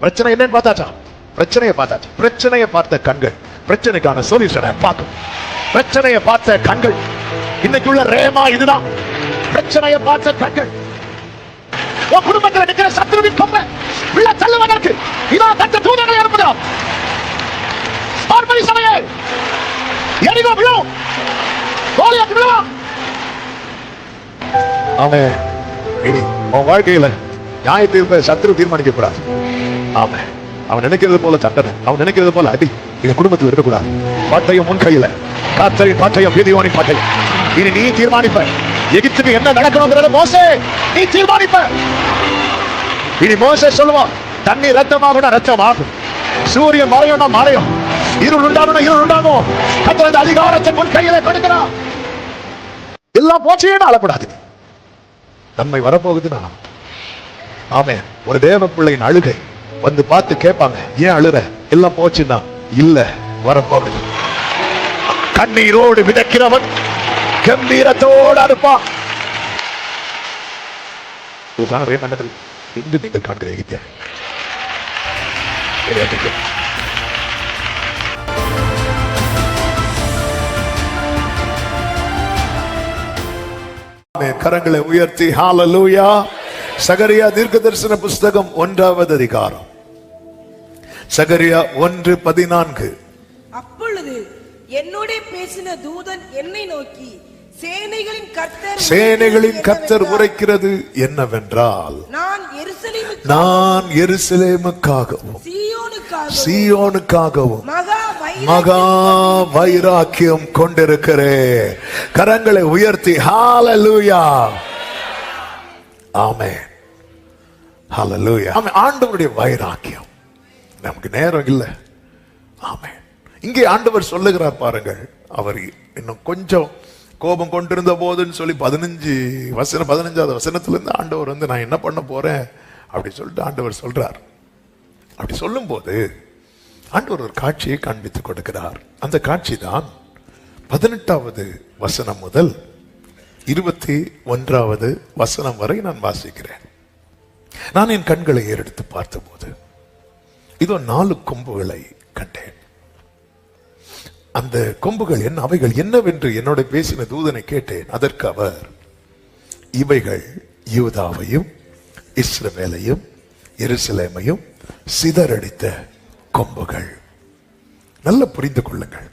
பிரச்சனை என்னன்னு பார்த்தாச்சா? பிரச்சனையை பார்த்தாச்சு. பிரச்சனையை பார்த்த கண்கள் பிரச்சனைக்கான சொல்யூஷனை பார்க்கும். பிரச்சனையை பார்த்த கண்கள் இன்னைக்கு உள்ள ரேமா இதுதான். பிரச்சனையை பார்த்த கண்கள் உன் குடும்பத்தில் நிற்கிற சத்துருவின் கொம்பை உள்ள தள்ளுவதற்கு இதோ தட்ட தூதர்களை அனுப்புகிறார். பார்ப்பனி சபையே, எரிகோ விழும், கோலியாத் விழுவான். அவன் இனி உன் வாழ்க்கையில நியாய தீர்ப்பை சத்துரு தீர்மானிக்க கூடாது. அவன் அவன் நினைக்கிறது போல தண்டனை, அவன் நினைக்கிறது போல அடி எங்க குடும்பத்தில் இருக்கக்கூடாது. பாட்டையும் முன் கையில, காற்றையும் பாட்டையும் வீதியோனின் பாட்டையும் இனி நீ தீர்மானிப்ப. எகிப்துக்கு என்ன நடக்கணுங்கிறத மோசே நீ தீர்மானிப்ப. இனி மோசே சொல்லுவான், தண்ணி ரத்தமாகணும் ரத்தம் ஆகும், சூரியன் மறையணும் மறையும், இருள் உண்டாகணும் இருள் உண்டாகும். கர்த்தர் அதிகாரத்தை முன் கையில கொடுக்கிறான். எல்லாம் போச்சேன்னு அழக்கூடாது. நன்மை வரப்போகுதுன்னா ஆமே. ஒரு தேவ பிள்ளையின் அழுகை வந்து பார்த்து கேட்பாங்க, ஏன் அழுற? எல்லாம் போச்சுன்னா இல்ல வரப்போகுது. கண்ணீரோடு விதைக்கிறவன் கம்பீரத்தோடு அறுப்பான். இன்று நீங்கள் காண்கிற கரங்களை உயர்த்தி ஹல்லேலூயா. சகரியா தீர்க்கதரிசன புஸ்தகம் 1வது அதிகாரம், சகரியா 1:14. அப்பொழுது என்னோட பேசின தூதன் என்னை நோக்கி, சேனைகளின் கர்த்தர் உரைக்கிறது என்னவென்றால், நான் எருசலேமுக்காகவும் சீயோனுக்காகவும் மகா வைராக்கியம் கொண்டிருக்கிறேன். கரங்களை உயர்த்தி ஹல்லேலூயா. ஆமென் ஹல்லேலூயா. ஆமென். ஆண்டவருடைய வைராக்கியம் நமக்கு நேரம் இல்லை. ஆமென். இங்கே ஆண்டவர் சொல்லுகிறார் பாருங்கள், அவர் இன்னும் கொஞ்சம் கோபம் கொண்டிருந்த போதுன்னு சொல்லி 15வது வசனத்திலிருந்து ஆண்டவர் வந்து நான் என்ன பண்ண போறேன் அப்படி சொல்லிட்டு ஆண்டவர் சொல்றார். அப்படி சொல்லும் போது ஆண்டவர் ஒரு காட்சியை காண்பித்துக் கொடுக்கிறார். அந்த காட்சி தான் 18வது வசனம் முதல் 21வது வசனம் வரை நான் வாசிக்கிறேன். நான் என் கண்களை ஏறெடுத்து பார்த்தபோது இதோ 4 கொம்புகளை கண்டேன். அந்த கொம்புகள் என்ன, அவைகள் என்னவென்று என்னோட பேசின தூதனை கேட்டேன். அதற்கு அவர், இவைகள் யூதாவையும் இஸ்ரவேலையும் எருசலேமையும் சிதறடித்த கொம்புகள். நல்ல புரிந்து கொள்ளுங்கள்.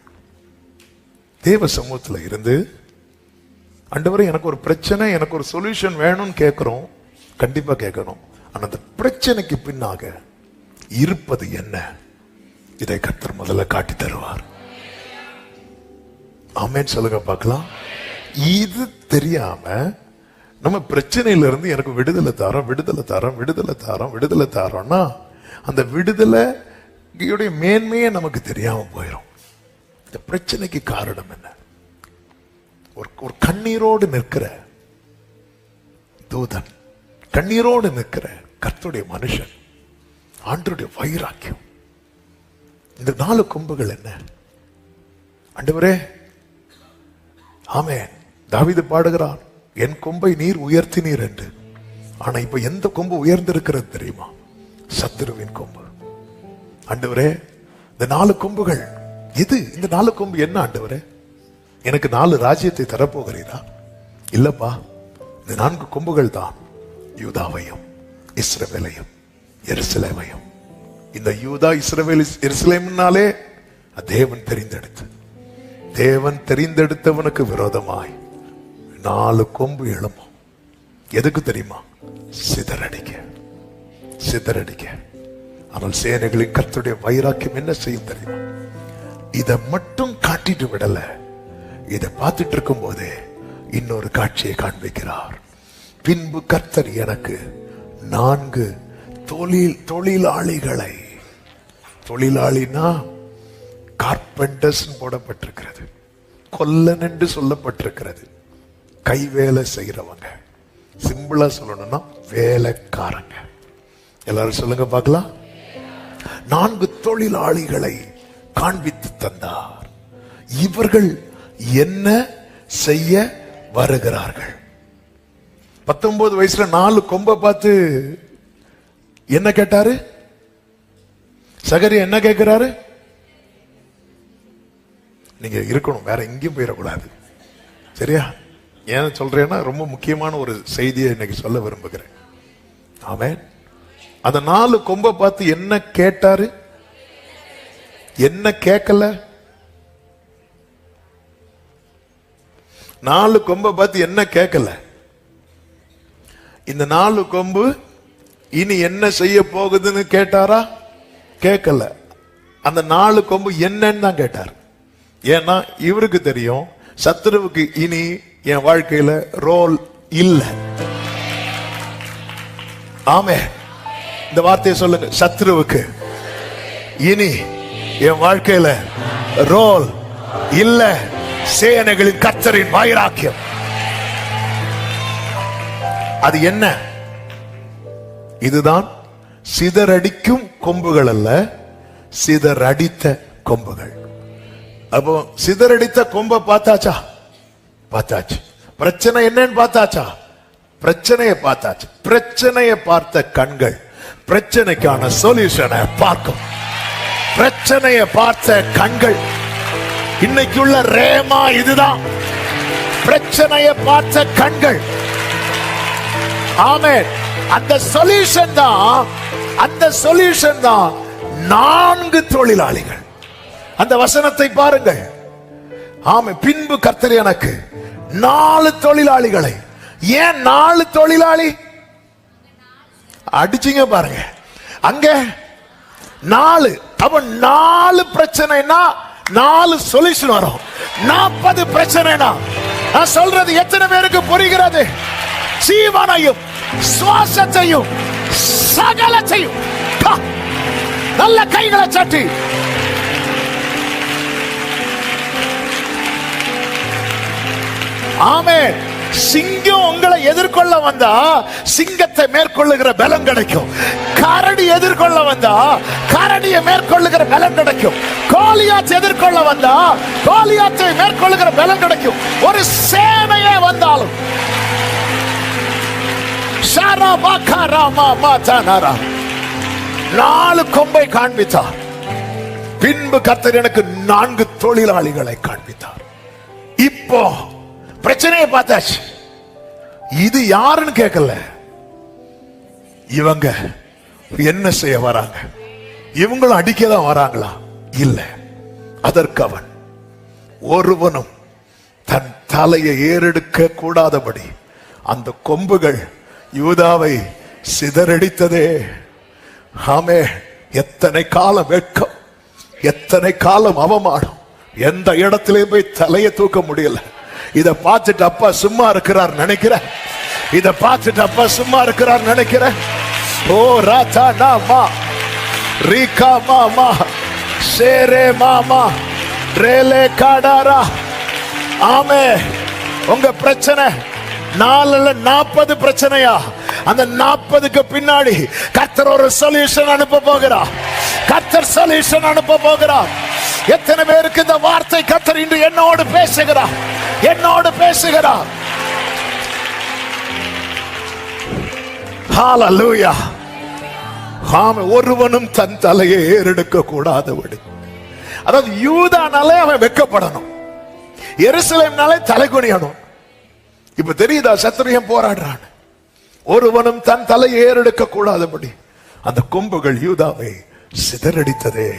தேவ சமூகத்தில் இருந்து ஆண்டவரே எனக்கு ஒரு பிரச்சனை, எனக்கு ஒரு சொல்யூஷன் வேணும்னு கேட்கிறோம். கண்டிப்பா கேட்கணும். ஆனா அந்த பிரச்சனைக்கு பின்னாக இருப்பது என்ன, இதை கர்த்தர் முதல்ல காட்டி தருவார். ஆமென் சொல்லுங்க பார்க்கலாம். இது தெரியாம நம்ம பிரச்சனையில இருந்து எனக்கு விடுதலை தாரோம் விடுதலை தாரோம் விடுதலை தாரோம் விடுதலை தாரோம்னா அந்த விடுதலையுடைய மேன்மையே நமக்கு தெரியாம போயிடும். இந்த பிரச்சனைக்கு காரணம் என்ன? ஒரு கண்ணீரோடு நிற்கிற தூதன், கண்ணீரோடு நிற்கிற கர்த்தருடைய மனுஷன், ஆண்டவருடைய வைராக்கியம். இந்த 4 கொம்புகள் என்ன? ஆண்டவரே, ஆமென். தாவீது பாடுகிறான், என் கொம்பை நீர் உயர்த்தினீர் என்று. ஆனா இப்ப எந்த கொம்பு உயர்ந்திருக்கிறது தெரியுமா? சத்துருவின் கொம்பு. ஆண்டவரே, இந்த 4 கொம்புகள் எது? இந்த 4 கொம்பு என்ன ஆண்டவரே? எனக்கு 4 ராஜ்யத்தை தரப்போகிறீரா? இல்லப்பா, இந்த 4 கொம்புகள் தான் யூதாவையும் இஸ்ரவேலையும் எருசலேமையும். இந்த யூதா இஸ்ரவேல் எருசலேம்னாலே தேவன் தெரிந்தெடுத்து, தேவன் தெரிந்தெடுத்தவனுக்கு விரோதமாய் 4 கொம்பு எழும்பும். எதுக்கு தெரியுமா? சிதறடிக்க, சிதறடிக்க. ஆனால் சேனைகளின் கர்த்தருடைய வைராக்கியம் என்ன செய்யும் தெரியுமா? இதை மட்டும் காட்டிட்டு விடல. இதை பார்த்துட்டு இருக்கும் போதே இன்னொரு காட்சியை காண்பிக்கிறார். பின்பு கர்த்தர் எனக்கு 4 தொழிலாளிகளை, தொழிலாளினா கார்பெண்டர்ஸ் போடப்பட்டிருக்கிறது, கொல்லன் என்று சொல்லப்பட்டிருக்கிறது, கை வேலை செய்யறவங்க. சிம்பிளா சொல்லணும்னா வேலைக்காரங்க. எல்லாரும் சொல்லுங்க பார்க்கலாம். 4 தொழிலாளிகளை காண்பித்து தந்தார். இவர்கள் என்ன செய்ய வருகிறார்கள்? 19 வயசுல 4 கொம்பை பார்த்து என்ன கேட்டாரு? சகரியா என்ன கேட்கிறாரு? நீங்க இருக்கணும், வேற எங்கேயும் போயிடக்கூடாது. சரியா? ஏன் சொல்றேன்னா ரொம்ப முக்கியமான ஒரு செய்தியை இன்னைக்கு சொல்ல விரும்புகிறேன். ஆமென். அந்த 4 கொம்பை பார்த்து என்ன கேட்டாரு? என்ன கேட்கல? 4 கொம்பை பார்த்து என்ன கேட்கல? இந்த 4 கொம்பு இனி என்ன செய்ய போகுதுன்னு கேட்டாரா? கேட்கல. அந்த 4 கொம்பு என்னன்னு தான் கேட்டார். ஏன்னா இவருக்கு தெரியும், சத்துருவுக்கு இனி என் வாழ்க்கையில ரோல் இல்லை. ஆமே, இந்த வார்த்தையை சொல்லுங்க. சத்துருவுக்கு இனி என் வாழ்க்கையில ரோல் இல்ல. சேனைகளின் கர்த்தரின் வைராக்கியம். அது என்ன? இதுதான் சிதறடிக்கும் கொம்புகள் அல்ல, சிதறடித்த கொம்புகள். அப்போ சிதறடித்த கொம்பை பார்த்தாச்சா? பார்த்தாச்சு. பிரச்சனை என்னன்னு பார்த்தாச்சா? பிரச்சனையை பார்த்தாச்சு. பிரச்சனையை பார்த்த கண்கள் பிரச்சனைக்கான சொல்யூஷனை பார்க்கும். பிரச்சனையை பார்த்த கண்கள் இன்னைக்குள்ள ரேமா இதுதான். பிரச்சனையை பார்த்த கண்கள். ஆமென். அந்த சொல்யூஷன் தான், அந்த சொல்யூஷன் தான் 4 தொழிலாளிகள். அந்த வசனத்தை பாருங்கள். ஆமென். பின்பு கர்த்தர் எனக்கு 4 தொழிலாளிகளை. ஏன் 4 தொழிலாளி? அடிச்சீங்க பாருங்க அங்க 4. அப்ப 4 பிரச்சனைனா 4 சொல்யூஷன் வரும். 40 பிரச்சனைனா நான் சொல்றது எத்தனை பேருக்கு புரிகிறது? ஜீவனையும் சுவாசத்தையும் சகலத்தையும். நல்ல கைகளை சட்டி. ஆமென். சிங்கம் உங்களை எதிர்கொள்ள வந்தா சிங்கத்தை மேற்கொள்ளுகிற பலம் கிடைக்கும். கரடி எதிர்கொள்ள வந்தா கரடியை மேற்கொள்ளுகிற பலம் கிடைக்கும். கோலியாத் எதிர்கொள்ள வந்தா கோலியாத்தை மேற்கொள்ளுகிற பலம் கிடைக்கும். ஒரு சேனையே வந்தாலும் 4 கொம்பை காண்பித்தார். பின்பு கர்த்தர் எனக்கு 4 தொழிலாளிகளை காண்பித்தார். இப்போ பிரச்சனையை பார்த்தாச்சு. இது யாருன்னு கேட்கல. இவங்க என்ன செய்ய வராங்க? இவங்களும் அடிக்கதான் வராங்களா? இல்ல. அதற்கு அவன் ஒருவனும் தன் தலையை ஏறெடுக்க கூடாதபடி அந்த கொம்புகள் யூதாவை சிதறடித்ததே. ஆமே. எத்தனை காலம் வெட்கம், எத்தனை காலம் அவமானம். எந்த இடத்திலையும் போய் தலையை தூக்க முடியல. இத பார்த்துட்டு அப்பா சும்மா இருக்கிறார் நினைக்கிற. இத பார்த்துட்டு அப்பா சும்மா இருக்கிறார் நினைக்கிற. ஓ ராதா நாமா ரீகா மாமா ஷேரே மாமா ரேலே காடாரா. ஆமே. உங்க பிரச்சனை 4 40 பிரச்சனையா? அந்த 40க்கு பின்னாடி கர்த்தர் ஒரு சொல்யூஷன் அனுப்ப போகிறார். கர்த்தர் சொல்யூஷன் அனுப்ப போகிறார். எத்தனை பேருக்கு இந்த வார்த்தை கர்த்தர் இன்று என்னோடு பேசுகிறார்? என்னோடு பேசுகிறார். ஹalleluya. ஆமென். ஒருவனும் தன் தலையை ஏறெடுக்க கூடாதபடி. அதாவது யூதானாலே அவன் வெட்கப்படணும், எருசலேம்னாலே தலைகுனியணும். இப்ப தெரியுதா சத்துருயம் போராடுறான். ஒருவனும் தன் தலையை ஏறெடுக்க கூடாதபடி அந்த கொம்புகள் யூதாவை சிதறடித்ததே.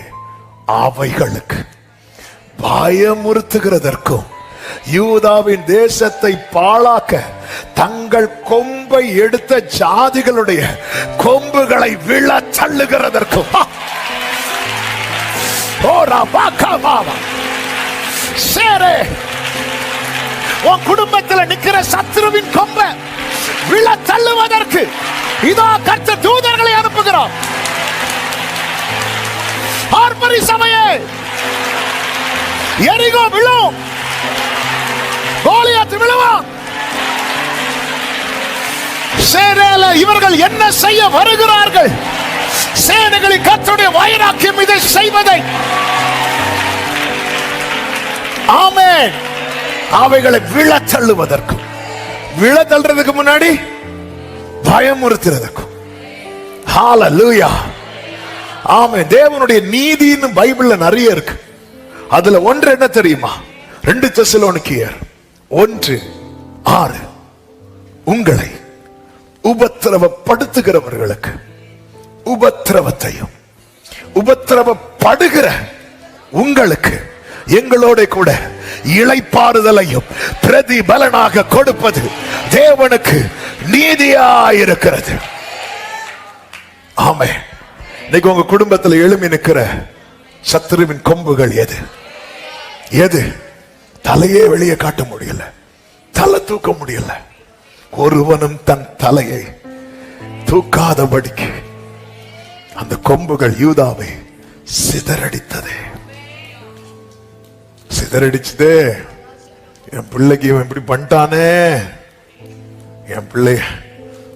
அவைகளுக்கு பயமுறுத்துகிறதற்கும் யூதாவின் தேசத்தை பாழாக்க தங்கள் கொம்பை எடுத்த ஜாதிகளுடைய கொம்புகளை விழ தள்ளுகிறதற்கும் உன் குடும்பத்தில் நிக்கிற சத்ருவின் கொம்பை விழ தள்ளுவதற்கு இதோ கர்த்தர் தூதர்களை அனுப்புகிறார். ஆர்ப்பரி சபையே, எரிகோ விழும், கோலியாத் விழுவான். சேனையில இவர்கள் என்ன செய்ய வருகிறார்கள்? சேனைகளின் கர்த்தருடைய வைராக்கியம் இதை செய்வதை. ஆமென். அவைகளை விழ தள்ளுவதற்கும், விழ தள்ளுறதுக்கு முன்னாடி பயமுறுத்துறதுக்கும். ஹalleluya. ஆமே. தேவனுடைய நீதின்னு பைபிள்ல நிறைய இருக்கு. அதுல ஒன்று என்ன தெரியுமா? 2 தெசலோனிக்கேயர் 1:6 உங்களை உபத்திரவப்படுத்துகிறவர்களுக்கு உபத்திரவத்தையும் உபத்திரவப்படுகிற உங்களுக்கு எங்களோட கூட இளைப்பாறுதலையும் பிரதிபலனாக கொடுப்பது தேவனுக்கு நீதியாயிருக்கிறது. ஆமே. இன்னைக்கு உங்க குடும்பத்தில் எழும்பி நிற்கிற சத்துருவின் கொம்புகள் எது? எது? தலையே வெளியே காட்ட முடியல, தலை தூக்க முடியல. ஒருவனும் தன் தலையை தூக்காதபடிக்கு அந்த கொம்புகள் யூதாவை சிதறடித்ததே. சிதறடிச்சதே. என் பிள்ளைக்கு இவன் இப்படி பண்ணிட்டானே. என் பிள்ளைய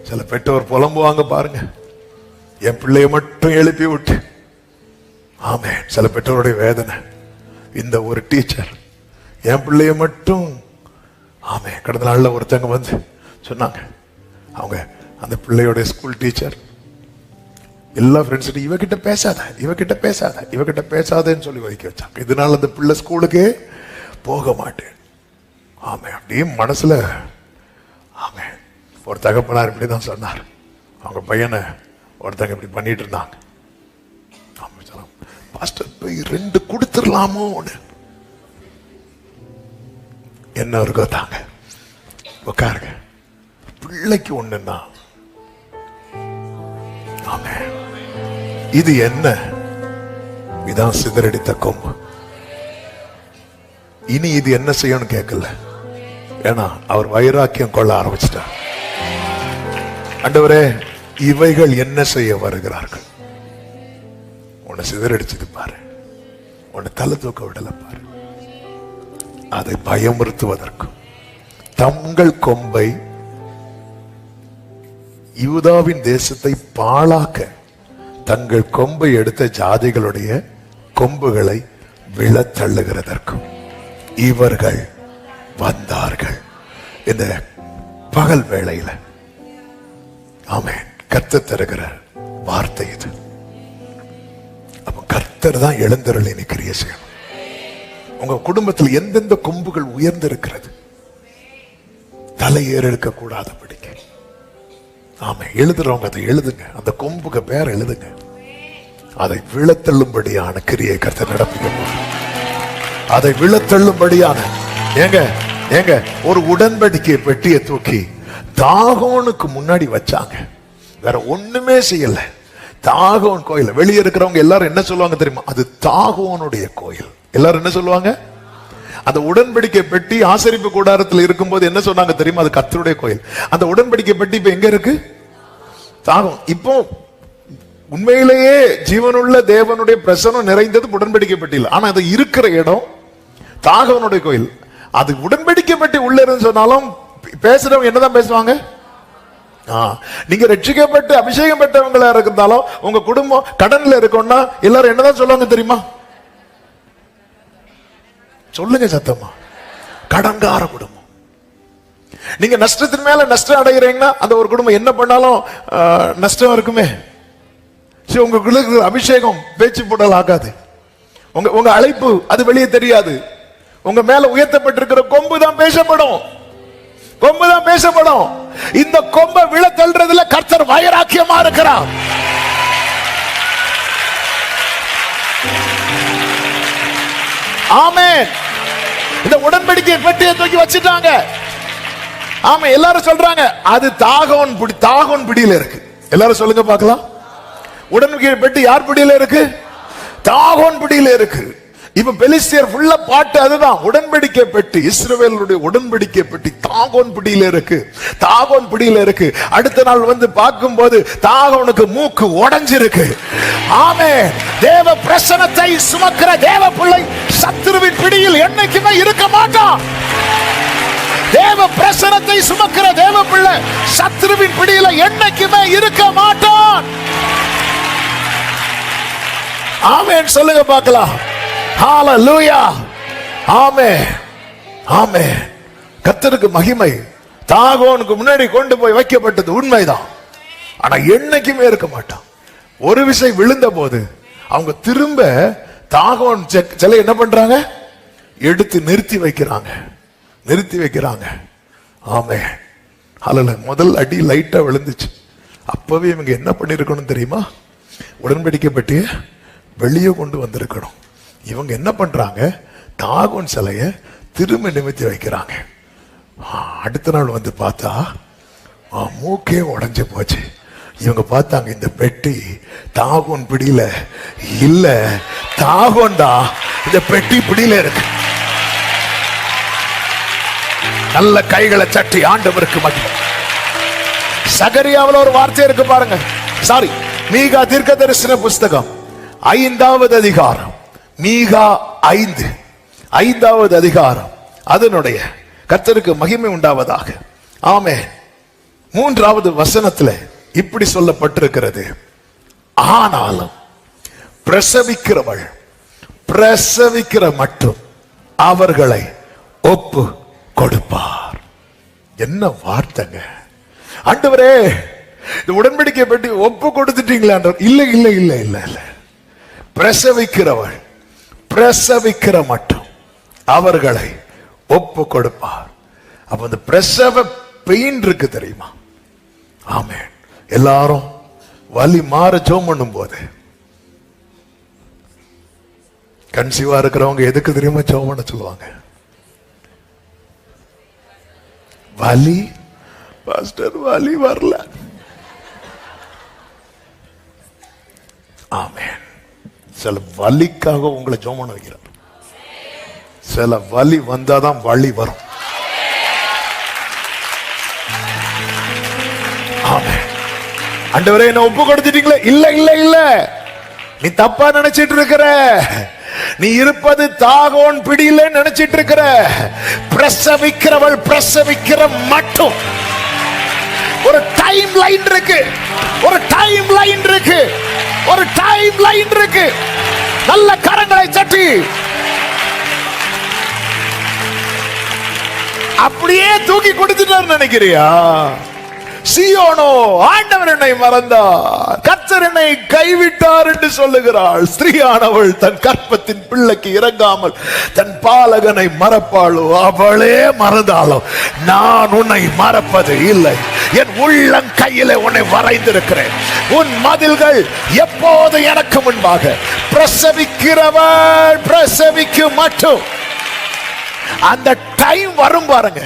சில பெற்றோர் புலம்புவாங்க பாருங்க, என் பிள்ளைய மட்டும் எழுப்பி விட்டு. ஆமே. சில பெற்றோருடைய வேதனை. இந்த ஒரு டீச்சர் என் பிள்ளைய மட்டும். ஆமே. கடந்த நாள்ல ஒருத்தங்க வந்து சொன்னாங்க, அவங்க அந்த பிள்ளையோட ஸ்கூல் டீச்சர் எல்லா ஃப்ரெண்ட்ஸ் இவகிட்ட பேசாத, இவகிட்ட பேசாத, இவகிட்ட பேசாதன்னு சொல்லி ஒதுக்கி வச்சாங்க. இதனால அந்த பிள்ளை ஸ்கூலுக்கே போக மாட்டேன். ஆமே. அப்படியே மனசுல. ஆமே. ஒரு தகப்பனார் இப்படிதான் சொன்னார். அவங்க பையனை ஒருத்தங்க இப்படி பண்ணிட்டு இருந்தாங்க. பாஸ்டர் போய் 2 கொடுத்துடலாமோ? என்ன இருக்கோ தாங்க, உட்காருங்க, பிள்ளைக்கு ஒண்ணுன்னா. ஆமே. இது என்ன? இதான் சிதறடித்த கொம்பு. இனி இது என்ன செய்யணும் கேட்கல. ஏன்னா அவர் வைராக்கியம் கொள்ள ஆரம்பிச்சிட்டார். ஆண்டவரே, இவைகள் என்ன செய்ய வருகிறார்கள்? உன்னை சிதறடிச்சது பாரு, உன்னை தலை தூக்க விடல பாரு. அதை பயமுறுத்துவதற்கும் தங்கள் கொம்பை யூதாவின் தேசத்தை பாழாக்க தங்கள் கொம்பை எடுத்த ஜாதிகளுடைய கொம்புகளை விழத்தள்ளுகிறதற்கும் இவர்கள் வந்தார்கள். இந்த பகல் வேளையில ஆமென். கர்த்தர் தருகிற வார்த்தை இது. அப்ப கர்த்தர் தான் எழுந்தருளி கிரியை செய்யணும். உங்க குடும்பத்தில் எந்தெந்த கொம்புகள் உயர்ந்திருக்கிறது, தலையேற இருக்க கூடாதபடிக்கு. ஆமா. எழுதுறவங்க அதை எழுதுங்க, அந்த கொம்புக்கு பேர் எழுதுங்க. அதை விழத்தள்ளும்படியான கிரியை கர்த்தர் நடப்பிக்க போறார். அதை விழத்தள்ளும்படியான ஏங்க ஒரு உடன்படிக்கை பெட்டியை தூக்கி தாகோனுக்கு முன்னாடி வச்சாங்க. வேற ஒண்ணுமே செய்யல. தாகோன் கோயில். வெளியே இருக்கிறவங்க எல்லாரும் என்ன சொல்லுவாங்க தெரியுமா? அது தாகோனுடைய கோயில். எல்லாரும் என்ன சொல்லுவாங்க? அந்த உடன்படிக்கை பெட்டி ஆசரிப்பு கூடாரத்தில் இருக்கும்போது என்ன சொன்னாங்க தெரியுமா? அது கர்த்தருடைய கோயில். அந்த உடன்படிக்கை பெட்டி இப்ப எங்க இருக்கு? தாகம். இப்போ உண்மையிலேயே ஜீவனுள்ள தேவனுடைய பிரசனம் நிறைந்தது உடன்படிக்கை பெட்டியில். ஆனா அது இருக்கிற இடம் தாகவனுடைய கோயில். அது உடன்படிக்கை பெட்டி உள்ள இருந்து சொன்னாலும் பேசுறவங்க என்னதான் பேசுவாங்க? நீங்க ரட்சிக்கப்பட்டு அபிஷேகம் பெற்றவங்களா இருந்தாலும் உங்க குடும்பம் கடன்ல இருக்கும்னா எல்லாரும் என்னதான் சொல்லுவாங்க தெரியுமா? சொல்லுங்க சத்தமா. கடன்கார குடும்பம். நீங்க நஷ்டத்தின் மேல நஷ்டம் அடைகிறீங்கன்னா அந்த ஒரு குடும்பம் என்ன பண்ணாலும் நஷ்டம் இருக்குமே. உங்களுக்கு அபிஷேகம் பேச்சு போடல் ஆகாது. உங்க அழைப்பு அது வெளியே தெரியாது. உங்க மேல உயர்த்தப்பட்டிருக்கிற கொம்பு தான் பேசப்படும். கொம்பு தான் பேசப்படும். இந்த கொம்பை விழ தள்ளுறதுல கர்த்தர் வைராக்கியமா இருக்கிறார். ஆமென். இந்த உடன்படிக்கை பெட்டியை தூக்கி வச்சிட்டாங்க. ஆமா. எல்லாரும் சொல்றாங்க அது தாகோன் பிடியில இருக்கு. எல்லாரும் சொல்லுங்க பார்க்கலாம். உடன்படிக்கை பெட்டி யார் பிடியில இருக்கு? தாகோன் பிடியில இருக்கு. இப்ப பெலிஸ்தியர் ஃபுல்லா பாட்டு அதுதான். உடன்படிக்கை பெட்டி, இஸ்ரவேலுடைய உடன்படிக்கை பெட்டி தாகோன் பிடியில இருக்கு. தாகோன் பிடியில இருக்கு. அடுத்த நாள் வந்து பார்க்கும்போது தாகோனுக்கு மூக்கு உடைஞ்சிருக்கு. ஆமென். தேவ பிரசன்னத்தை சுமக்கிற தேவ பிள்ளை சத்துருவின் பிடியில் என்னைக்குமே இருக்க மாட்டான். தேவ பிரசன்னத்தை சுமக்கிற தேவ பிள்ளை சத்துருவின் பிடியில என்னைக்குமே இருக்க மாட்டான். ஆமென். சொல்லுங்க பார்க்கலாம். ஹalleluya. ஆமென். ஆமென். கர்த்தருக்கு மகிமை. தாகோனுக்கு முன்னாடி கொண்டு போய் வைக்கப்பட்டது உண்மைதான். ஆனா என்னைக்குமே இருக்க மாட்டான். ஒரு விசை விழுந்த போது அவங்க திரும்ப தாகோன் சிலை என்ன பண்றாங்க, எடுத்து நிறுத்தி வைக்கிறாங்க. ஆமே, அல்ல முதல் அடி லைட்டா விழுந்துச்சு. அப்பவே இவங்க என்ன பண்ணிருக்கணும் தெரியுமா, உடன்படிக்கை பெட்டிய வெளியே கொண்டு வந்திருக்கணும். இவங்க என்ன பண்றாங்க, தாகோன் சிலைய திரும்ப நிமித்தி வைக்கிறாங்க. அடுத்த நாள் வந்து பார்த்தா மூக்கே உடைஞ்சு போச்சு. இவங்க பார்த்தாங்க, இந்த பெட்டி தாகோன் பிடியில இல்ல, தாகோன் தான் இந்த பெட்டி பிடியில இருக்கு. நல்ல கைகளை தட்டி ஆண்டவருக்கு மகிமை. சகரியாவில் ஒரு வார்த்தை இருக்கு பாருங்க. சாரி, மீகா தீர்க்கதரிசன புஸ்தகம் 5வது அதிகாரம், மீகா 5வது அதிகாரம், அதனுடைய கர்த்தருக்கு மகிமை உண்டாவதாக. ஆமென். 3வது வசனத்துல இப்படி சொல்லப்பட்டிருக்கிறது, ஆனாலும் பிரசவிக்கிறவள் பிரசவிக்கிற மட்டும் அவர்களை ஒப்பு கொடுப்பார். என்ன வார்த்தைங்க ஆண்டவரே, இந்த உடன்படிக்கை பற்றி ஒப்பு கொடுத்துட்டீங்களா? இல்ல இல்ல இல்ல இல்ல இல்ல, பிரசவிக்கிறவள் பிரசவிக்கிற மட்டும் அவர்களை ஒப்பு கொடுப்பார். அப்ப அந்த பிரசவ பெயின் இருக்கு தெரியுமா? ஆமென். எல்லாரும் வலி மாற ஜெபம் பண்ணும் போது கன்சீவா இருக்கிறவங்க எதுக்கு தெரியுமா ஜெபம் பண்ண சொல்லுவாங்க? வலி பாஸ்டர், வலி வரல. ஆமென். சில வலிக்காக உங்களை ஜெபம் பண்ண வைக்கிறார். சில வலி வந்தாதான் வலி வரும். ஆமென். ஆண்டவரே, என்ன ஒப்பு கொடுத்துட்டீங்களே? இல்ல இல்ல இல்ல, நீ தப்பா நினைச்சிட்டு இருக்கிற. நீ இருப்பது தாகோன் பிடியில நினைச்சிட்டு இருக்கிற. பிரசவிக்கிறவள் பிரசவிக்கிற மட்டும் ஒரு டைம் லைன் இருக்கு, ஒரு டைம் லைன் இருக்கு, ஒரு டைம் லைன் இருக்கு. நல்ல கரங்களை தட்டி அப்படியே தூக்கி கொடுத்துட்டார் நினைக்கிறியா? சீயோனோ, ஆண்டவர் என்னை மறந்தார், கர்த்தர் என்னை கைவிட்டார் என்று சொல்லுகிறாள். ஸ்திரீயானவள் தன் கற்பத்தின் பிள்ளைக்கு இறங்காமல் தன் பாலகனை மறப்பாளோ? அவளே மறந்தாலும் நான் உன்னை மறப்பது இல்லை. என் உள்ளம் கையிலே உன்னை வரைந்திருக்கிறேன். உன் மதில்கள் எப்போது எனக்கு முன்பாக. பிரசவிக்கிறவள் பிரசவிக்கும் மட்டும். அந்த டைம் வரும் பாருங்க,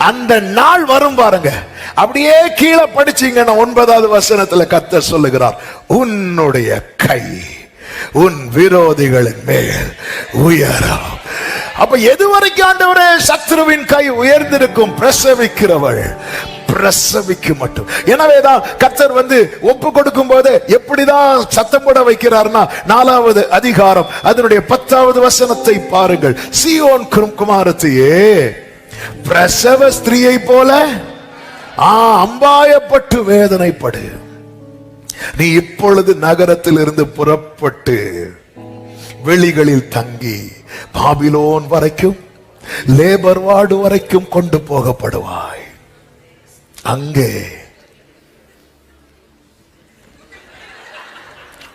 அந்த நாள் வரும் பாருங்க. அப்படியே கீழே படிச்சீங்கன்னா 9வது வசனத்துல கர்த்தர் சொல்லுகிறார், உன்னுடைய கை உன் விரோதிகளின் மேல் உயரும். அப்ப எது வரைக்கும் ஆண்டவரே சத்ருவின் கை உயர்ந்திருக்கும்? பிரசவிக்கிறவள் பிரசவிக்கு மட்டும். எனவேதான் கர்த்தர் வந்து ஒப்பு கொடுக்கும் போது எப்படிதான் சத்தம் போட வைக்கிறார்னா, 4வது அதிகாரம் அதனுடைய 10வது வசனத்தை பாருங்கள். சீயோன் குமாரத்தியே, பிரசவ ஸ்திரீயை போல அம்பாயப்பட்டு வேதனைப்படு. நீ இப்பொழுது நகரத்தில் இருந்து புறப்பட்டு வெளிகளில் தங்கி பாபிலோன் வரைக்கும் லேபர் வார்டு வரைக்கும் கொண்டு போகப்படுவாய். அங்கே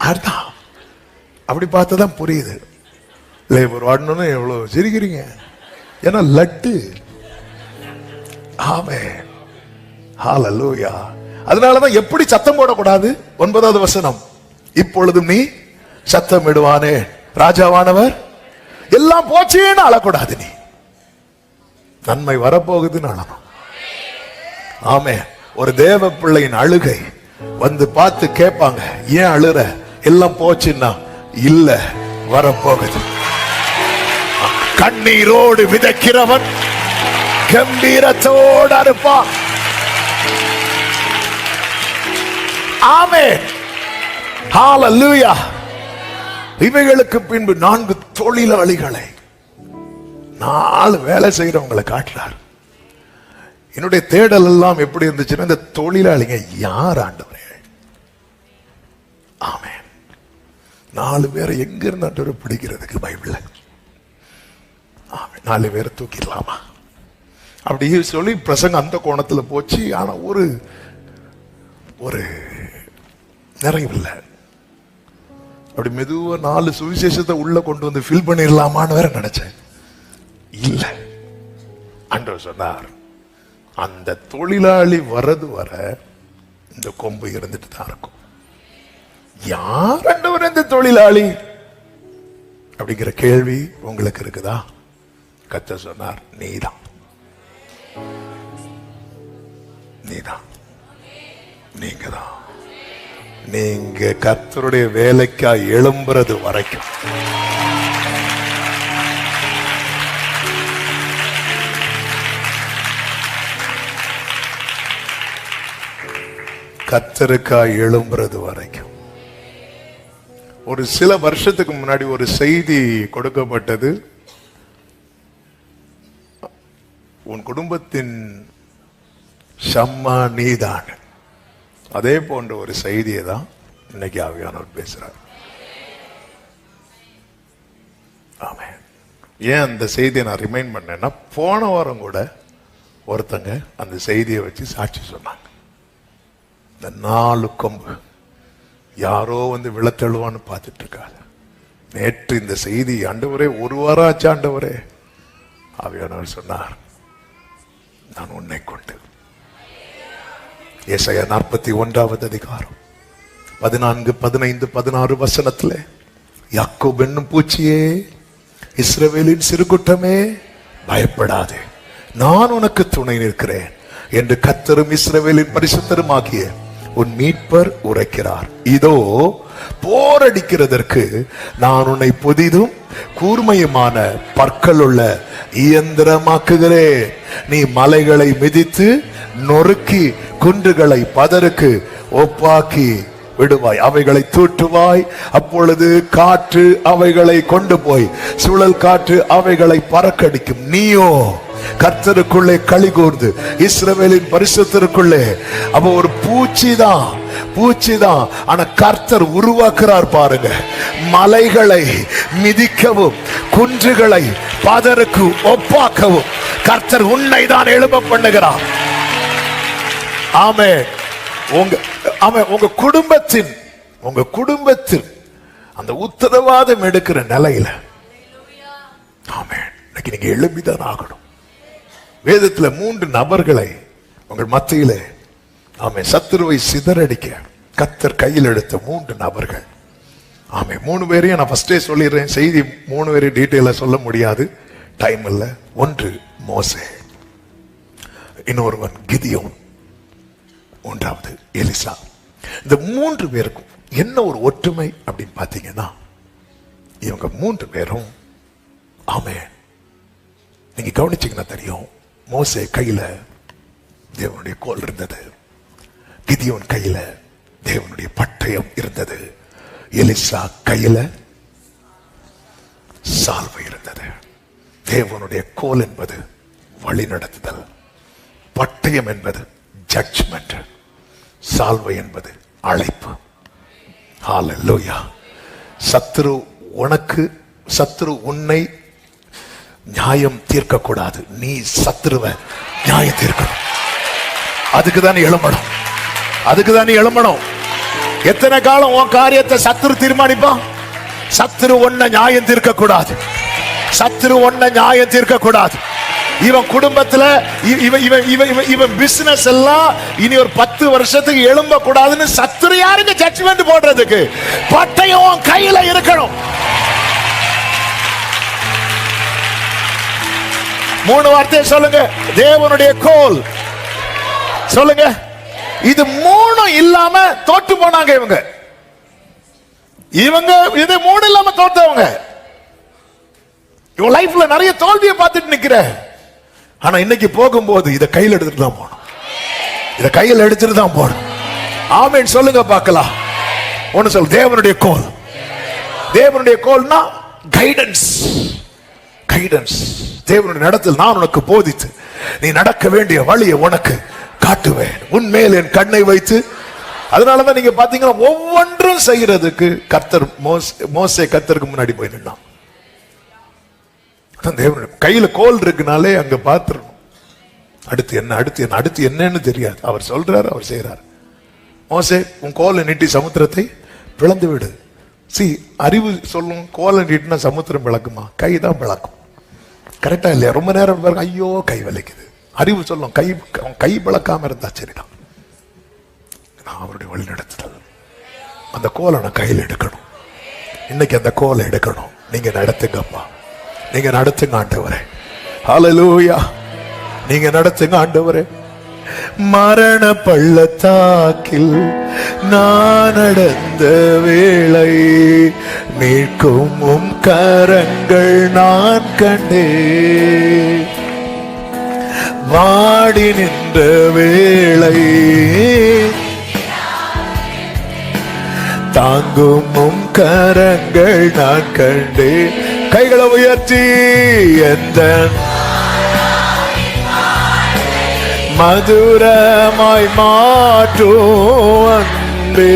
அர்த்தம் அப்படி பார்த்ததான் புரியுது. லேபர் வார்டுன்னு எவ்வளவு சிரிக்கிறீங்க? ஏன்னா லட்டு. ஆமென். ஹல்லேலூயா. அதனாலதான் எப்படி சத்தம் போடக்கூடாது? 9வது வசனம், இப்பொழுதும் நீ சத்தம் இடுவானே, ராஜாவானவர் எல்லாம் போச்சேன்னு அழக்கூடாது. நீ நன்மை வரப்போகுதுன்னு அழணும். ஆமென். ஒரு தேவ பிள்ளையின் அழுகை வந்து பார்த்து கேட்பாங்க, ஏன் அழுற? எல்லாம் போச்சுன்னா இல்ல, வரப்போகுது. கண்ணீரோடு விதைக்கிறவன் கம்பீரத்தோடு அறுப்பான். ஆமென். ஹல்லேலூயா. இவைகளுக்கு பின்பு 4 தொழிலாளிகளை, 4 வேலை செய்யறவங்களை காட்டினார். என்னுடைய தேடல் எல்லாம் எப்படி இருந்துச்சுன்னா, இந்த தொழிலாளிங்க யார் ஆண்டவரே? ஆமென். 4 பேரை எங்க இருந்து ஆண்டவரை பிடிக்கிறதுக்கு பைபிள்ல? 4 பேரை தூக்கிடலாமா? அப்படி சொல்லி பிரசங்கம் அந்த கோணத்துல போச்சு. ஆனா ஒரு நிறைவில்லை. அப்படி மெதுவா 4 சுவிசேஷத்தை உள்ள கொண்டு வந்து ஃபில் பண்ணிடலாமான்னு வேற நினைச்சேன். இல்ல, ஆண்டவர் சொன்னார், அந்த தொழிலாளி வரது வர இந்த கொம்பு இருந்துட்டு தான் இருக்கும். யார் ஆண்டவர் இந்த தொழிலாளி அப்படிங்கிற கேள்வி உங்களுக்கு இருக்குதா? கர்த்தர் சொன்னார், நீதான், நீதான், நீங்கதான். நீங்க கர்த்தருடைய வேலைக்கா எழும்புறது வரைக்கும் கர்த்தருக்கா எழும்புறது வரைக்கும். ஒரு சில வருஷத்துக்கு முன்னாடி ஒரு செய்தி கொடுக்கப்பட்டது. உன் குடும்பத்தின் ஷம்மா நீதான். அதே போன்ற ஒரு செய்தியை தான் இன்னைக்கு ஆவியானவர் பேசுறார். ஆமென். ஏன் அந்த செய்தியை நான் ரிமைண்ட் பண்ணேன்னா, போன வாரம் கூட ஒருத்தங்க அந்த செய்தியை வச்சு சாட்சி சொன்னாங்க. இந்த 4 கொம்பு யாரோ வந்து விழத்தழுவான்னு பார்த்துட்டு இருக்காங்க. நேற்று இந்த செய்தி, ஆண்டவரே 1 வாரம் ஆச்சு ஆண்டவரே, ஆவியானவர் சொன்னார், நான் உன்னை கொண்டு. ஏசாயா 41வது அதிகாரம் 14, 15, 16 வசனத்துல, யாக்கோபு என்னும் பூச்சியே, இஸ்ரவேலின் சிறுகுட்டமே, பயப்படாதே, நான் உனக்கு துணை நிற்கிறேன் என்று கர்த்தரும் இஸ்ரவேலின் பரிசுத்தருமாகிய உன் மீட்பர் உரைக்கிறார். இதோ போரடிக்கிறதற்கு நான் உன்னை புதிதும் கூர்மையுமான பற்கள் உள்ள இயந்திரமாக்குகிறேன். நீ மலைகளை மிதித்து நொறுக்கி குன்றுகளை பதருக்கு ஒப்பாக்கி விடுவாய், அவைகளை தூட்டுவாய். அப்பொழுது காற்று அவைகளை கொண்டு போய் சுழல் காற்று அவைகளை பறக்கடிக்கும். நீயோ கர்த்தருக்குள்ளே களி கூர்ந்து இஸ்ரவேலின் பரிசுத்தருக்குள்ளே. அப்ப ஒரு பூச்சிதான், பூச்சிதான், ஆனா கர்த்தர் உருவாக்குறார் பாருங்க. மலைகளை மிதிக்கவும் குன்றுகளை பதருக்கு ஒப்பாக்கவும் கர்த்தர் உன்னை தான் எழும்ப பண்ணுகிறார். ஆமென். உங்க குடும்பத்தில் அந்த உத்தரவாதம் எடுக்கிற நிலையில, ஆமென், இன்னைக்கு நீங்க எழும்பிதான் ஆகணும். வேதத்துல 3 நபர்களை உங்கள் மத்தியில, ஆமென், சத்துருவை சிதறடிக்க கர்த்தர் கையில் எடுத்த 3 நபர்கள். ஆமென். 3 பேரையும் நான் ஃபர்ஸ்டே சொல்லிடுறேன். செய்தி 3 பேரையும் டீட்டெயிலா சொல்ல முடியாது, டைம் இல்ல. ஒன்று மோசே, இன்னொருவன் கிதியோன், 3வது எலிசா. இந்த 3 பேருக்கும் என்ன ஒரு ஒற்றுமை அப்படின்னு பாத்தீங்கன்னா, இவங்க 3 பேரும், ஆமென், நீங்க கவனிச்சீங்கன்னா தெரியும், மோசே கையில தேவனுடைய கோல் இருந்தது, கிதியோன் கையில தேவனுடைய பட்டயம் இருந்தது, எலிசா கையில சால்வை இருந்தது. தேவனுடைய கோல் என்பது வழி நடத்துதல், பட்டயம் என்பது ஜட்ஜ்மெண்ட், சால்வை என்பது அழைப்பு. ஹல்லேலூயா. சத்துரு உன்னை நியாயம் தீர்க்க கூடாது, நீ சத்துருவை நியாயம் தீர்க்கணும். அதுக்குதான் நீ எழும்பணும், அதுக்குதான் நீ எழும்பணும். எத்தனை காலம் உன் காரியத்தை சத்துரு தீர்மானிப்பான்? சத்துரு உன்னை நியாயம் தீர்க்க கூடாது, சத்துரு உன்னை நியாயம் தீர்க்க கூடாது. இவன் குடும்பத்துல இவன் பிசினஸ் எல்லாம் இனி ஒரு 10 வருஷத்துக்கு எழும்ப கூடாதுன்னு சத்துரு யாருக்கு ஜட்ஜ்மெண்ட் போடுறதுக்கு? பட்டயம் கையில இருக்கணும். 3 வார்த்தை சொல்லுங்க. தேவனுடைய கோல் சொல்லுங்க. இது 3 இல்லாம தோற்று போனாங்க இவங்க. இது 3 இல்லாம தோற்றவங்க. இவன் லைஃப்ல நிறைய தோல்வியை பார்த்துட்டு நிக்கிற. ஆனா இன்னைக்கு போகும்போது இதை கையில் எடுத்துட்டு தான் போகணும், இதை கையில் எடுத்துட்டு தான் போகணும். ஆமென் சொல்லுங்க பார்க்கலாம். ஒன்னு சொல்லு, தேவனுடைய கோல். தேவனுடைய கோல்னா கைடன்ஸ், கைடன்ஸ். தேவனுடைய நடத்தில் நான் உனக்கு போதித்து நீ நடக்க வேண்டிய வழியை உனக்கு காட்டுவேன், உன்மேல் என் கண்ணை வைத்து. அதனாலதான் நீங்க பாத்தீங்கன்னா ஒவ்வொன்றும் செய்யறதுக்கு கர்த்தர் மோசே கர்த்தருக்கு முன்னாடி போய் நின்னான். தேவனுடைய கையில கோல் இருக்குனாலே அங்க பாத்துறணும். அடுத்து என்ன, அடுத்து என்ன, அடுத்து என்னன்னு தெரியாது. அவர் சொல்றாரு, அவர் செய்யறாரு. மோசே, உன் கோலை நீட்டி சமுத்திரத்தை பிளந்து விடு, அறிவு சொல்லும் கோலம் நீட்டினா சமுத்திரம் விளக்குமா? கை தான் விளக்கும். கரெக்டா இல்லையா? ரொம்ப நேரம் பாருங்க, ஐயோ கை வலிக்குது. அறிவு சொல்லும் கை விளக்காம இருந்தா சரிதான். நான் அவருடைய வழி நடத்துதல், அந்த கோலை நான் கையில் எடுக்கணும். இன்னைக்கு அந்த கோலை எடுக்கணும். நீங்க நடத்துங்கப்பா, நீங்க நடத்துங்க ஆண்டவரே. ஹல்லேலூயா, நீங்க நடத்துங்க ஆண்டவரே. மரண பள்ளத்தாக்கில் நான் நடந்த வேளை மீட்கும் உம் கரங்கள் நான் கண்டே. வாடி நின்ற வேளை தாங்கும் உம் கரங்கள் நான் கண்டே. கைகளை உயர்த்தி எந்த மதுரமாய் மாற்றும் அன்பே.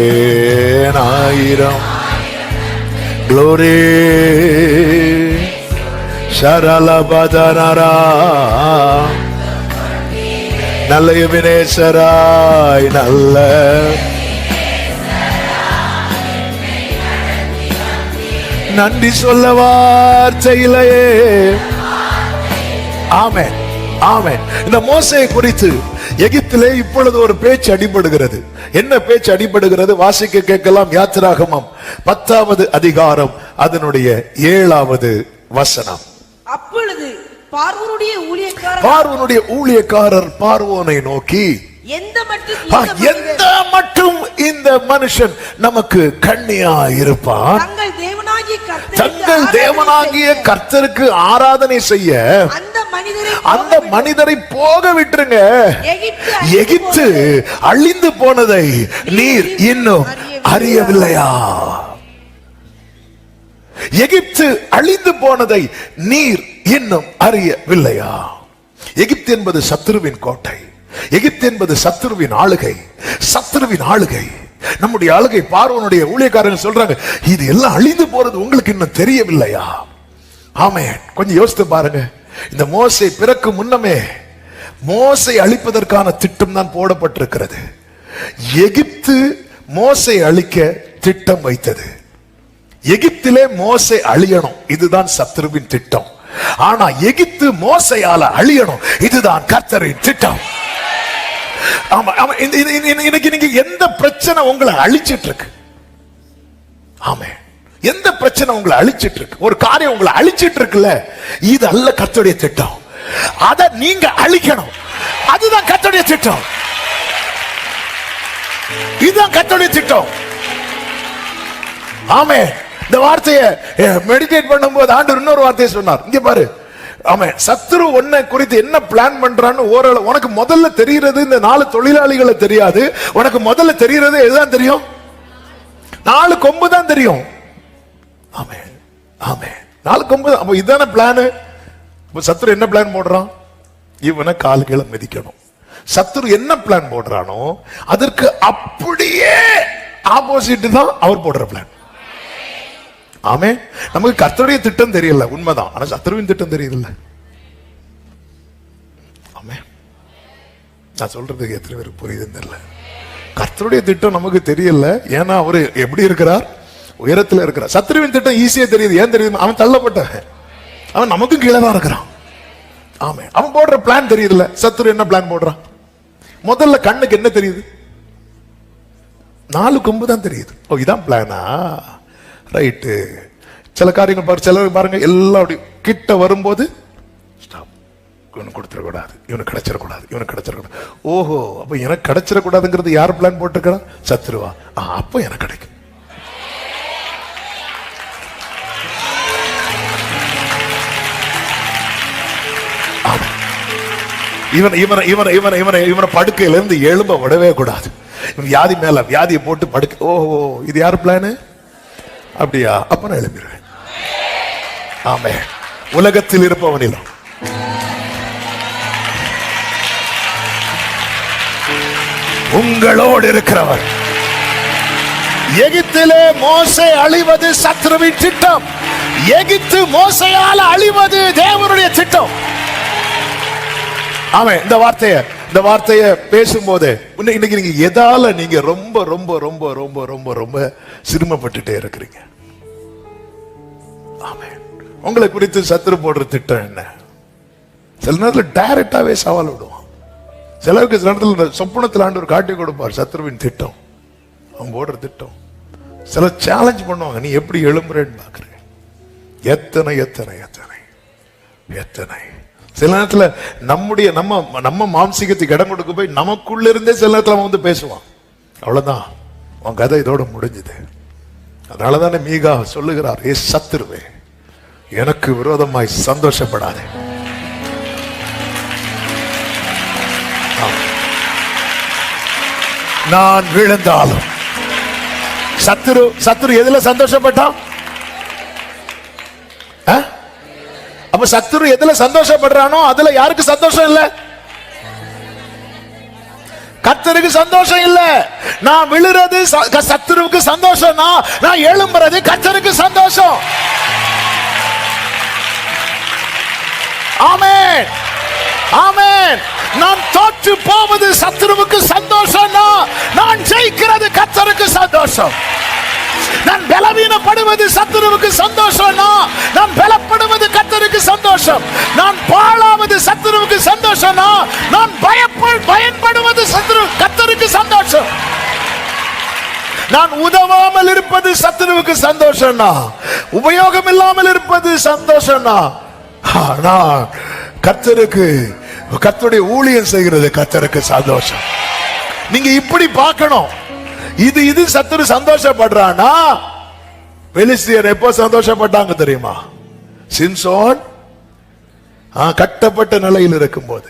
ஆமென். ஆயிரம் glory சரளபதனரா நல்ல வினேசராய் நல்ல நன்றி சொல்ல வார்த்தையிலேயே. ஆமென், ஆமென். இந்த மோசேயை குறித்து எகிப்திலே இப்பொழுது ஒரு பேச்சு அடிபடுகிறது. என்ன பேச்சு அடிபடுகிறது? வாசிக்க கேட்கலாம். யாத்திராகமம் 10வது அதிகாரம் அதனுடைய 7வது வசனம். அப்பொழுது பார்வோனுடைய ஊழியக்காரர் பார்வோனை நோக்கி, எந்த மட்டும் இந்த மனுஷன் நமக்கு கண்ணியா இருப்பான், தங்கள் தேவனாகிய கர்த்தருக்கு ஆராதனை செய்ய அந்த மனிதரை போக விட்டுருங்க. எகிப்து அழிந்து போனதை நீர் இன்னும் அறியவில்லையா? எகிப்து அழிந்து போனதை நீர் இன்னும் அறியவில்லையா? எகிப்து என்பது சத்துருவின் கோட்டை. எகிப்து என்பது சத்துருவின் ஆளுகை. சத்துருவின் ஆளுகை நம்முடைய ஆளுகை. பார்வோனுடைய ஊழியக்காரங்க சொல்றாங்க, இது எல்லாம் அழிந்து போறது உங்களுக்கு இன்னும் தெரியவில்லையா? ஆமென். கொஞ்சம் யோசித்து பாருங்க. இந்த மோசே பிறக்கும் முன்னமே மோசை அழிப்பதற்கான திட்டம் தான் போடப்பட்டிருக்கிறது. எகிப்து மோசை அழிக்க திட்டம் வைத்தது. எகிப்திலே மோசே அழியணும், இதுதான் சத்துருவின் திட்டம். ஆனா எகிப்து மோசையால அழியணும், இதுதான் கர்த்தரின் திட்டம். இன்னைக்கு நீங்க எந்த பிரச்சனை உங்களை அழிச்சிட்டு இருக்கு? ஆமென். எந்த பிரச்சனை உங்களை அழிச்சிட்டு இருக்கு? ஒரு காரியம் உங்களை அழிச்சிட்டு இருக்குல்ல, இது அல்ல கர்த்தருடைய திட்டம். அதை நீங்க அழிக்கணும், அதுதான் கர்த்தருடைய திட்டம். இதுதான் கர்த்தருடைய திட்டம். ஆமென். இந்த வார்த்தையை மெடிடேட் பண்ணும்போது ஆண்டவர் இன்னொரு வார்த்தையை சொன்னார். இங்க பாரு, ஆமென். சத்துரு உன்னை குறித்து என்ன பிளான் பண்றான்னு ஓரளவு உனக்கு முதல்ல தெரிகிறது. இந்த 4 தொழிலாளிகளை தெரியாது, உனக்கு முதல்ல தெரிகிறது எதுதான் தெரியும்? 4 கொம்பு தான் தெரியும். ஆமென், ஆமென். 4 கொம்பு. அப்ப இதுதானே பிளான். சத்துரு என்ன பிளான் போடுறான்? இவனை கால்களை மிதிக்கணும். சத்துரு என்ன பிளான் போடுறானோ அதற்கு அப்படியே ஆப்போசிட் தான் அவர் போடுற பிளான். ஆமே. நமக்கு கர்த்தருடைய திட்டம் தெரியல, உண்மைதான். ஆனா சத்துருவின் திட்டம் தெரியுதுல்ல. ஆமே. நான் சொல்றதுக்கு எத்தனை பேருக்கு புரியுதுன்னு தெரியல. கர்த்தருடைய திட்டம் நமக்கு தெரியல. ஏன்னா அவரு எப்படி இருக்கிறார்? உயரத்துல இருக்கிறார். சத்துருவின் திட்டம் ஈஸியா தெரியுது. ஏன் தெரியுது? அவன் தள்ளப்பட்டவன், அவன் நமக்கும் கீழே தான் இருக்கிறான். ஆமே. அவன் போடுற பிளான் தெரியுதுல்ல. சத்துரு என்ன பிளான் போடுறான்? முதல்ல கண்ணுக்கு என்ன தெரியுது? 4 கொம்பு தான் தெரியுது. ஓ, இதான் பிளானா? ரைட்டு. சில காரியங்கள் பாரு, சிலர் பாருங்க, எல்லாம் அப்படி கிட்ட வரும்போது ஸ்டாப், இவனுக்கு கொடுத்துடக்கூடாது, இவனுக்கு கிடைச்சிடக்கூடாது, இவனுக்கு கிடைச்சிடக்கூடாது. ஓஹோ, அப்ப எனக்கு கிடைச்சிடக்கூடாதுங்கிறது யார் பிளான் போட்டிருக்கிறான்? சத்துருவா. அப்ப எனக்கு கிடைக்கும். இவனை படுக்கையில இருந்து எழும்ப விடவே கூடாது. வியாதி மேல வியாதியை போட்டு படுக்க. ஓஹோ, இது யாரு பிளானு? அப்படியா? அப்ப நான் எழுப்பிடுவேன். ஆமே. உலகத்தில் இருப்பவனிலும் உங்களோடு இருக்கிறவர் எகிப்திலே மோசே அழிவது சத்ருவின் திட்டம். எகிப்து மோசையால் அழிவது தேவனுடைய திட்டம். ஆமென். இந்த வார்த்தையை பேசும்போது இன்னைக்கு நீங்க எதால நீங்க ரொம்ப ரொம்ப ரொம்ப ரொம்ப ரொம்ப ரொம்ப சிரமப்பட்டுட்டே இருக்கிறீங்க? ஆமென். உங்களை குறித்து சத்துரு போடுற திட்டம் என்ன? சில நேரத்தில் டைரக்டாவே சவால் விடுவான். சிலருக்கு சில நேரத்தில் சொப்பனத்தில் ஆண்டவர் காட்டி கொடுப்பார் சத்துருவின் திட்டம், அவன் போடுற திட்டம். சில சேலஞ்ச் பண்ணுவாங்க, நீ எப்படி எழும்புறேன்னு பாக்குறேன். எத்தனை எத்தனை எத்தனை எத்தனை சில நேரத்துல நம்முடைய நம்ம மாம்சீகத்துக்கு இடம் கொடுக்க போய் நமக்குள்ள இருந்தே சில நேரத்துல அவன் வந்து பேசுவான். அவ்வளவுதான், உன் கதை இதோட முடிஞ்சது. அதனாலதானே மீகா சொல்லுகிறார், ஏ சத்துருவே, எனக்கு விரோதமாய் சந்தோஷப்படாதே. நான் விழுந்தாலும் சத்துரு எதுல சந்தோஷப்பட்டான்? அப்ப சத்துரு எதுல சந்தோஷப்படுறானோ அதுல யாருக்கு சந்தோஷம் இல்ல? கர்த்தருக்கு சந்தோஷம் இல்ல. நான் விழுறது சத்துருவுக்கு சந்தோஷம், நான் எழும்புறது கர்த்தருக்கு சந்தோஷம். ஆமென், ஆமென். நான் தோற்று போவது சத்துருவுக்கு சந்தோஷம், நான் ஜெயிக்கிறது கர்த்தருக்கு சந்தோஷம். நான் பலவீனப்படுவது சத்துருவுக்கு சந்தோஷம், நான் பலப்படுவது கர்த்தருக்கு சந்தோஷம். நான் பாழாவது சத்துருவுக்கு சந்தோஷம், நான் பயன்படுவது கர்த்தருக்கு சந்தோஷம். நான் உதவாமல் இருப்பது சத்துருவுக்கு சந்தோஷம், உபயோகம் இல்லாமல் இருப்பது சந்தோஷம். நான் கர்த்தருடைய ஊழியம் செய்கிறது கர்த்தருக்கு சந்தோஷம். நீங்க இப்படி பார்க்கணும். இது சத்துரு சந்தோஷப்படுறானா? பெலிஸ்தியர் எப்போ சந்தோஷப்பட்டாங்க தெரியுமா? சிம்சோன் கட்டப்பட்ட நிலையில் இருக்கும் போது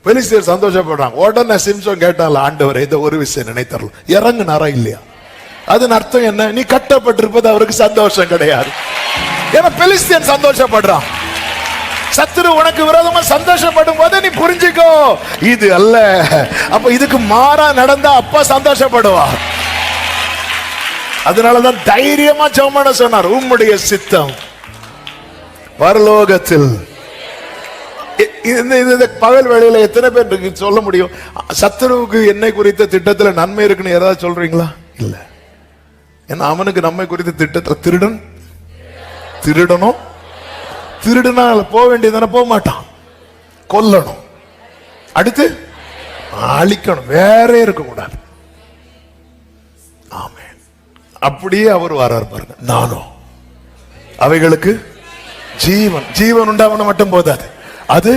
பெலிஸ்தியர் சந்தோஷப்படுறாங்க. உடனே சிம்சோன் கேட்டால, ஆண்டவர் இதை ஒரு விஷயம் நினைத்தரல, இறங்குனாரா இல்லையா? அதன் அர்த்தம் என்ன? நீ கட்டப்பட்டிருப்பது அவருக்கு சந்தோஷம் கிடையாது. ஏன்னா பெலிஸ்தியன் சந்தோஷப்படுறான். சத்துரு உனக்கு விரோதமா சந்தோஷப்படும் போது நீ புரிஞ்சுக்கோ, இது அல்ல. அப்ப இதுக்கு மாறா நடந்தா அப்பா சந்தோஷப்படுவா. அதனாலதான் தைரியமா ஜெபம் பண்ண சொன்னார். உம்முடைய சித்தம் பரலோகத்தில். இந்த பகல் வேளையில எத்தனை பேர் சொல்ல முடியும் சத்துருவுக்கு என்னை குறித்த திட்டத்துல நன்மை இருக்குன்னு யாராவது சொல்றீங்களா? இல்ல. ஏன்னா அவனுக்கு நம்மை குறித்த திட்டத்துல திருடணும், திருடுனால போக வேண்டியதான, போக மாட்டான். கொல்லணும், அடுத்து அழிக்கணும், வேற இருக்க கூடாது. ஆமென். அப்படியே அவர் வரார் பாருங்க. நானும் அவைகளுக்கு ஜீவன் உண்டாவன மட்டும் போதாது, அது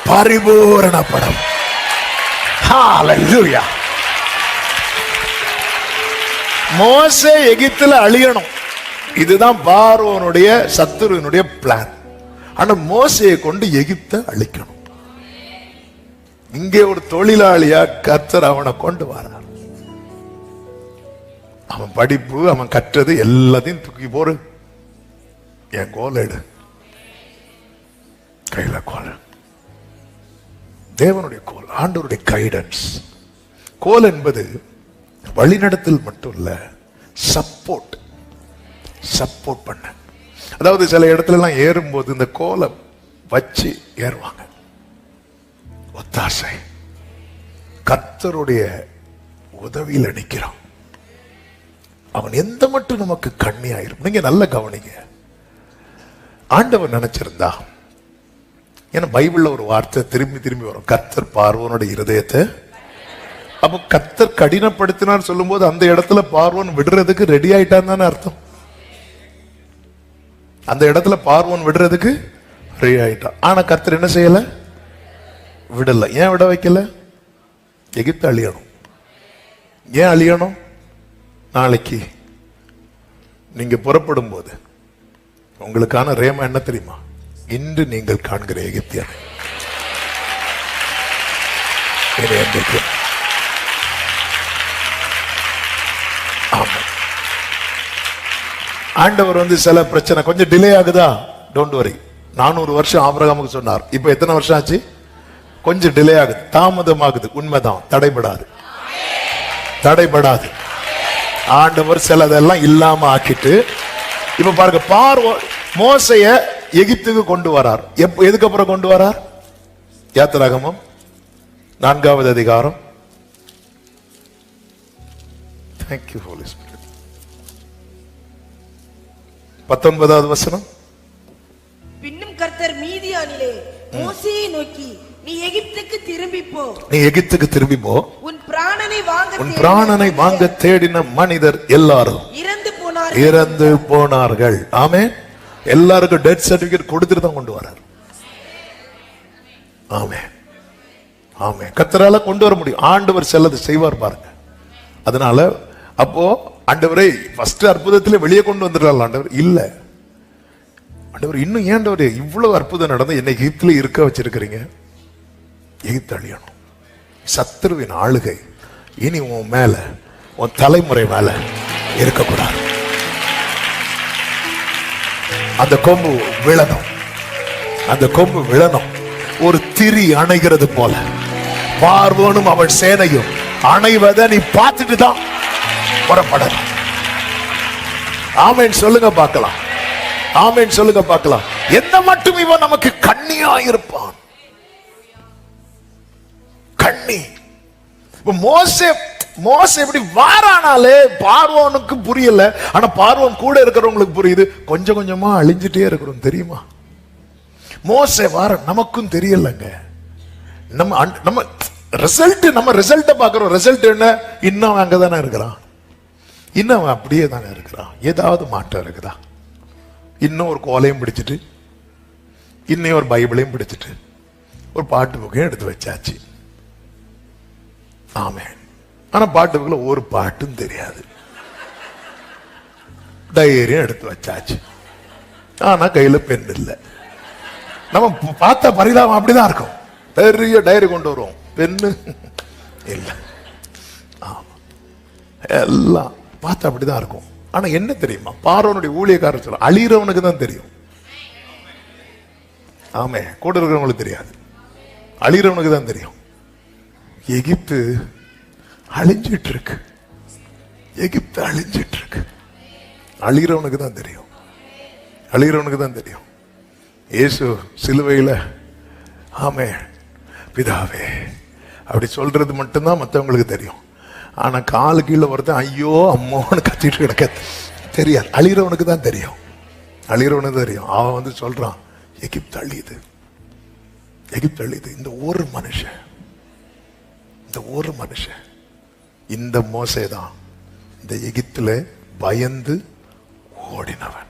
பரிபூரணப்படும். ஹல்லேலூயா. மோசே எகிப்துல அழியணும், இதுதான் பார்வோனுடைய சத்துருவினுடைய பிளான். ஆனா மோசையை கொண்டு எகிப்தை அழிக்கணும். இங்கே ஒரு தொழிலாளியா கர்த்தர் அவனை கொண்டு வரார். அவன் படிப்பு, அவன் கற்றது எல்லாத்தையும் தூக்கி போரு, என் கோல் எடு, கையில கோல், தேவனுடைய கோல், ஆண்டவருடைய கைடன்ஸ். கோல் என்பது வழிநடத்தல் மட்டும் இல்ல, சப்போர்ட் பண்ண. அதாவது சில இடத்துல எல்லாம் ஏறும்போது இந்த கோலை வச்சு ஏறுவாங்க. ஒத்தாசை, கர்த்தருடைய உதவியில் நிற்கிறான். அவன் எந்த மட்டும் நமக்கு கண்ணியாயிரும். நீங்க நல்ல கவனிங்க. ஆண்டவர் நினைச்சிருந்தா, ஏன்னா பைபிள்ல ஒரு வார்த்தை திரும்பி திரும்பி வரும், கர்த்தர் பார்வோனோட இருதயத்தை. அப்ப கர்த்தர் கடினப்படுத்தினார் சொல்லும் போது அந்த இடத்துல பார்வோன் விடுறதுக்கு ரெடி ஆயிட்டான் தானே அர்த்தம். அந்த இடத்துல பார்வோன் விடுறதுக்கு ரெடி ஆயிட்டான். ஆனா கர்த்தர் என்ன செய்யல? விடல. ஏன் விட வைக்கல? எகிப்து அழியணும். ஏன் அழியணும்? நாளைக்கு நீங்க புறப்படும் போது உங்களுக்கான ரேமா என்ன தெரியுமா? இன்று நீங்கள் காண்கிற எகிப்தியனை ஆண்டவர் வந்து சில பிரச்சனை கொஞ்சம் டிலே ஆகுதா, டோன்ட் வரி. 400 வருஷம் ஆபிரகாமுக்கு சொன்னார். இப்ப எத்தனை வருஷம் ஆச்சு? கொஞ்சம் டிலே ஆகுது, தாமதமாகுது, உண்மைதான். தடைபடாது. ஆண்டவர் சிலதெல்லாம் இல்லாம ஆக்கிட்டு இப்ப பாருங்க, மோசைய எகிப்துக்கு கொண்டு வரார். எதுக்கு அப்புறம் கொண்டு வரார்? யாத்திராகமம் 4வது அதிகாரம். Thank you, Holy Spirit. 19வது வசனம். பின்னும் கர்த்தர் மீதியானிலே மோசேயை நோக்கி, நீ எகிப்துக்கு திரும்பி போ. நீ எகிப்துக்கு திரும்பி போ. உன் பிராணனை வாங்க தேடின மனிதர் எல்லாரும் இறந்து போனார்கள். ஆமென். எல்லாருக்கும் டெத் சர்டிபிகேட் கொடுத்துட்டு தான் கொண்டு வரார். ஆமென். ஆமென். கர்த்தரால கொண்டு வர முடியும். ஆண்டவர் செல்லது செய்வார் பாருங்க. அதனால அப்போ ஆண்டவரை ஃபர்ஸ்ட் அற்புதத்திலே வெளியே கொண்டு வந்துடுறாள் ஆண்டவர். இல்ல, ஆண்டவர் இன்னும் ஏண்டவர் இவ்வளவு அற்புதம் நடந்து என்னை எகிப்துல இருக்க வச்சிருக்கிறீங்க? எகிப்து அழியணும். சத்துருவின் ஆளுகை இனி உன் மேல, உன் தலைமுறை மேல இருக்கக்கூடாது. அந்த கொம்பு விழணும். அந்த கொம்பு விழணும். ஒரு திரி அணைகிறது போல பார்வோனும் அவன் சேனையும் அணைவதை நீ பார்த்துட்டு தான் புறப்படணும். ஆமென் சொல்லுங்க பார்க்கலாம். ஆமென் சொல்லுங்க பார்க்கலாம். என்ன மட்டும் இவன் நமக்கு கண்ணியா இருப்பான். கண்ணி. மோசே எப்படி வாரானாலே பார்வோனுக்கு புரியல. ஆனா பார்வோன் கூட இருக்கிறவங்களுக்கு புரியுது. கொஞ்சம் கொஞ்சமா அழிஞ்சிட்டே இருக்கிறோம் தெரியுமா? மோசே வார நமக்கும் தெரியலங்க. நம்ம ரிசல்ட் பாக்குறோம். ரிசல்ட் என்ன? இன்னும் அங்கதானே இருக்கிறான். இன்னும் அப்படியே தானே இருக்கிறான். ஏதாவது மாற்றம் இருக்குதா? இன்னும் ஒரு கோலையும் பிடிச்சிட்டு, இன்னும் ஒரு பைபிளையும் பிடிச்சிட்டு, ஒரு பாட்டு புக்கையும் எடுத்து வச்சாச்சு. ஆமென். ஆனா பாட்டு புக்குல ஒரு பாட்டும் தெரியாது. டைரியும் எடுத்து வச்சாச்சு. ஆனா கையில பெண் இல்லை. நம்ம பார்த்த பரிதாபம் அப்படிதான் இருக்கும். பெரிய டைரி கொண்டு வருவோம், பெண்ணு இல்ல. எல்லாம் பார்த்தா அப்படிதான் இருக்கும். ஆனா என்ன தெரியுமா? பார்வோனுடைய ஊழியக்காரர் சொல்ல அழிகிறவனுக்கு தான் தெரியும். ஆமே, கூட இருக்கிறவங்களுக்கு தெரியாது. அழிகிறவனுக்கு தான் தெரியும். எகிப்து அழிஞ்சிட்டு இருக்கு. எகிப்து அழிஞ்சிட்டு இருக்கு. அழிகிறவனுக்கு தான் தெரியும். அழிகிறவனுக்கு தான் தெரியும். இயேசு சிலுவையில ஆமே பிதாவே அப்படி சொல்றது மட்டும்தான் மற்றவங்களுக்கு தெரியும். ஆனா காலு கீழே ஒருத்தன் ஐயோ அம்மோன்னு கத்திட்டு கிடக்க தெரியாது. அழிகிறவனுக்கு தான் தெரியும். அழிகிறவனுக்கு தெரியும். அவன் வந்து சொல்றான், எகிப்து அழியுது, எகிப்து அழியுது. இந்த ஒரு மனுஷன், இந்த மோசே தான் இந்த எகிப்துல பயந்து ஓடினவன்.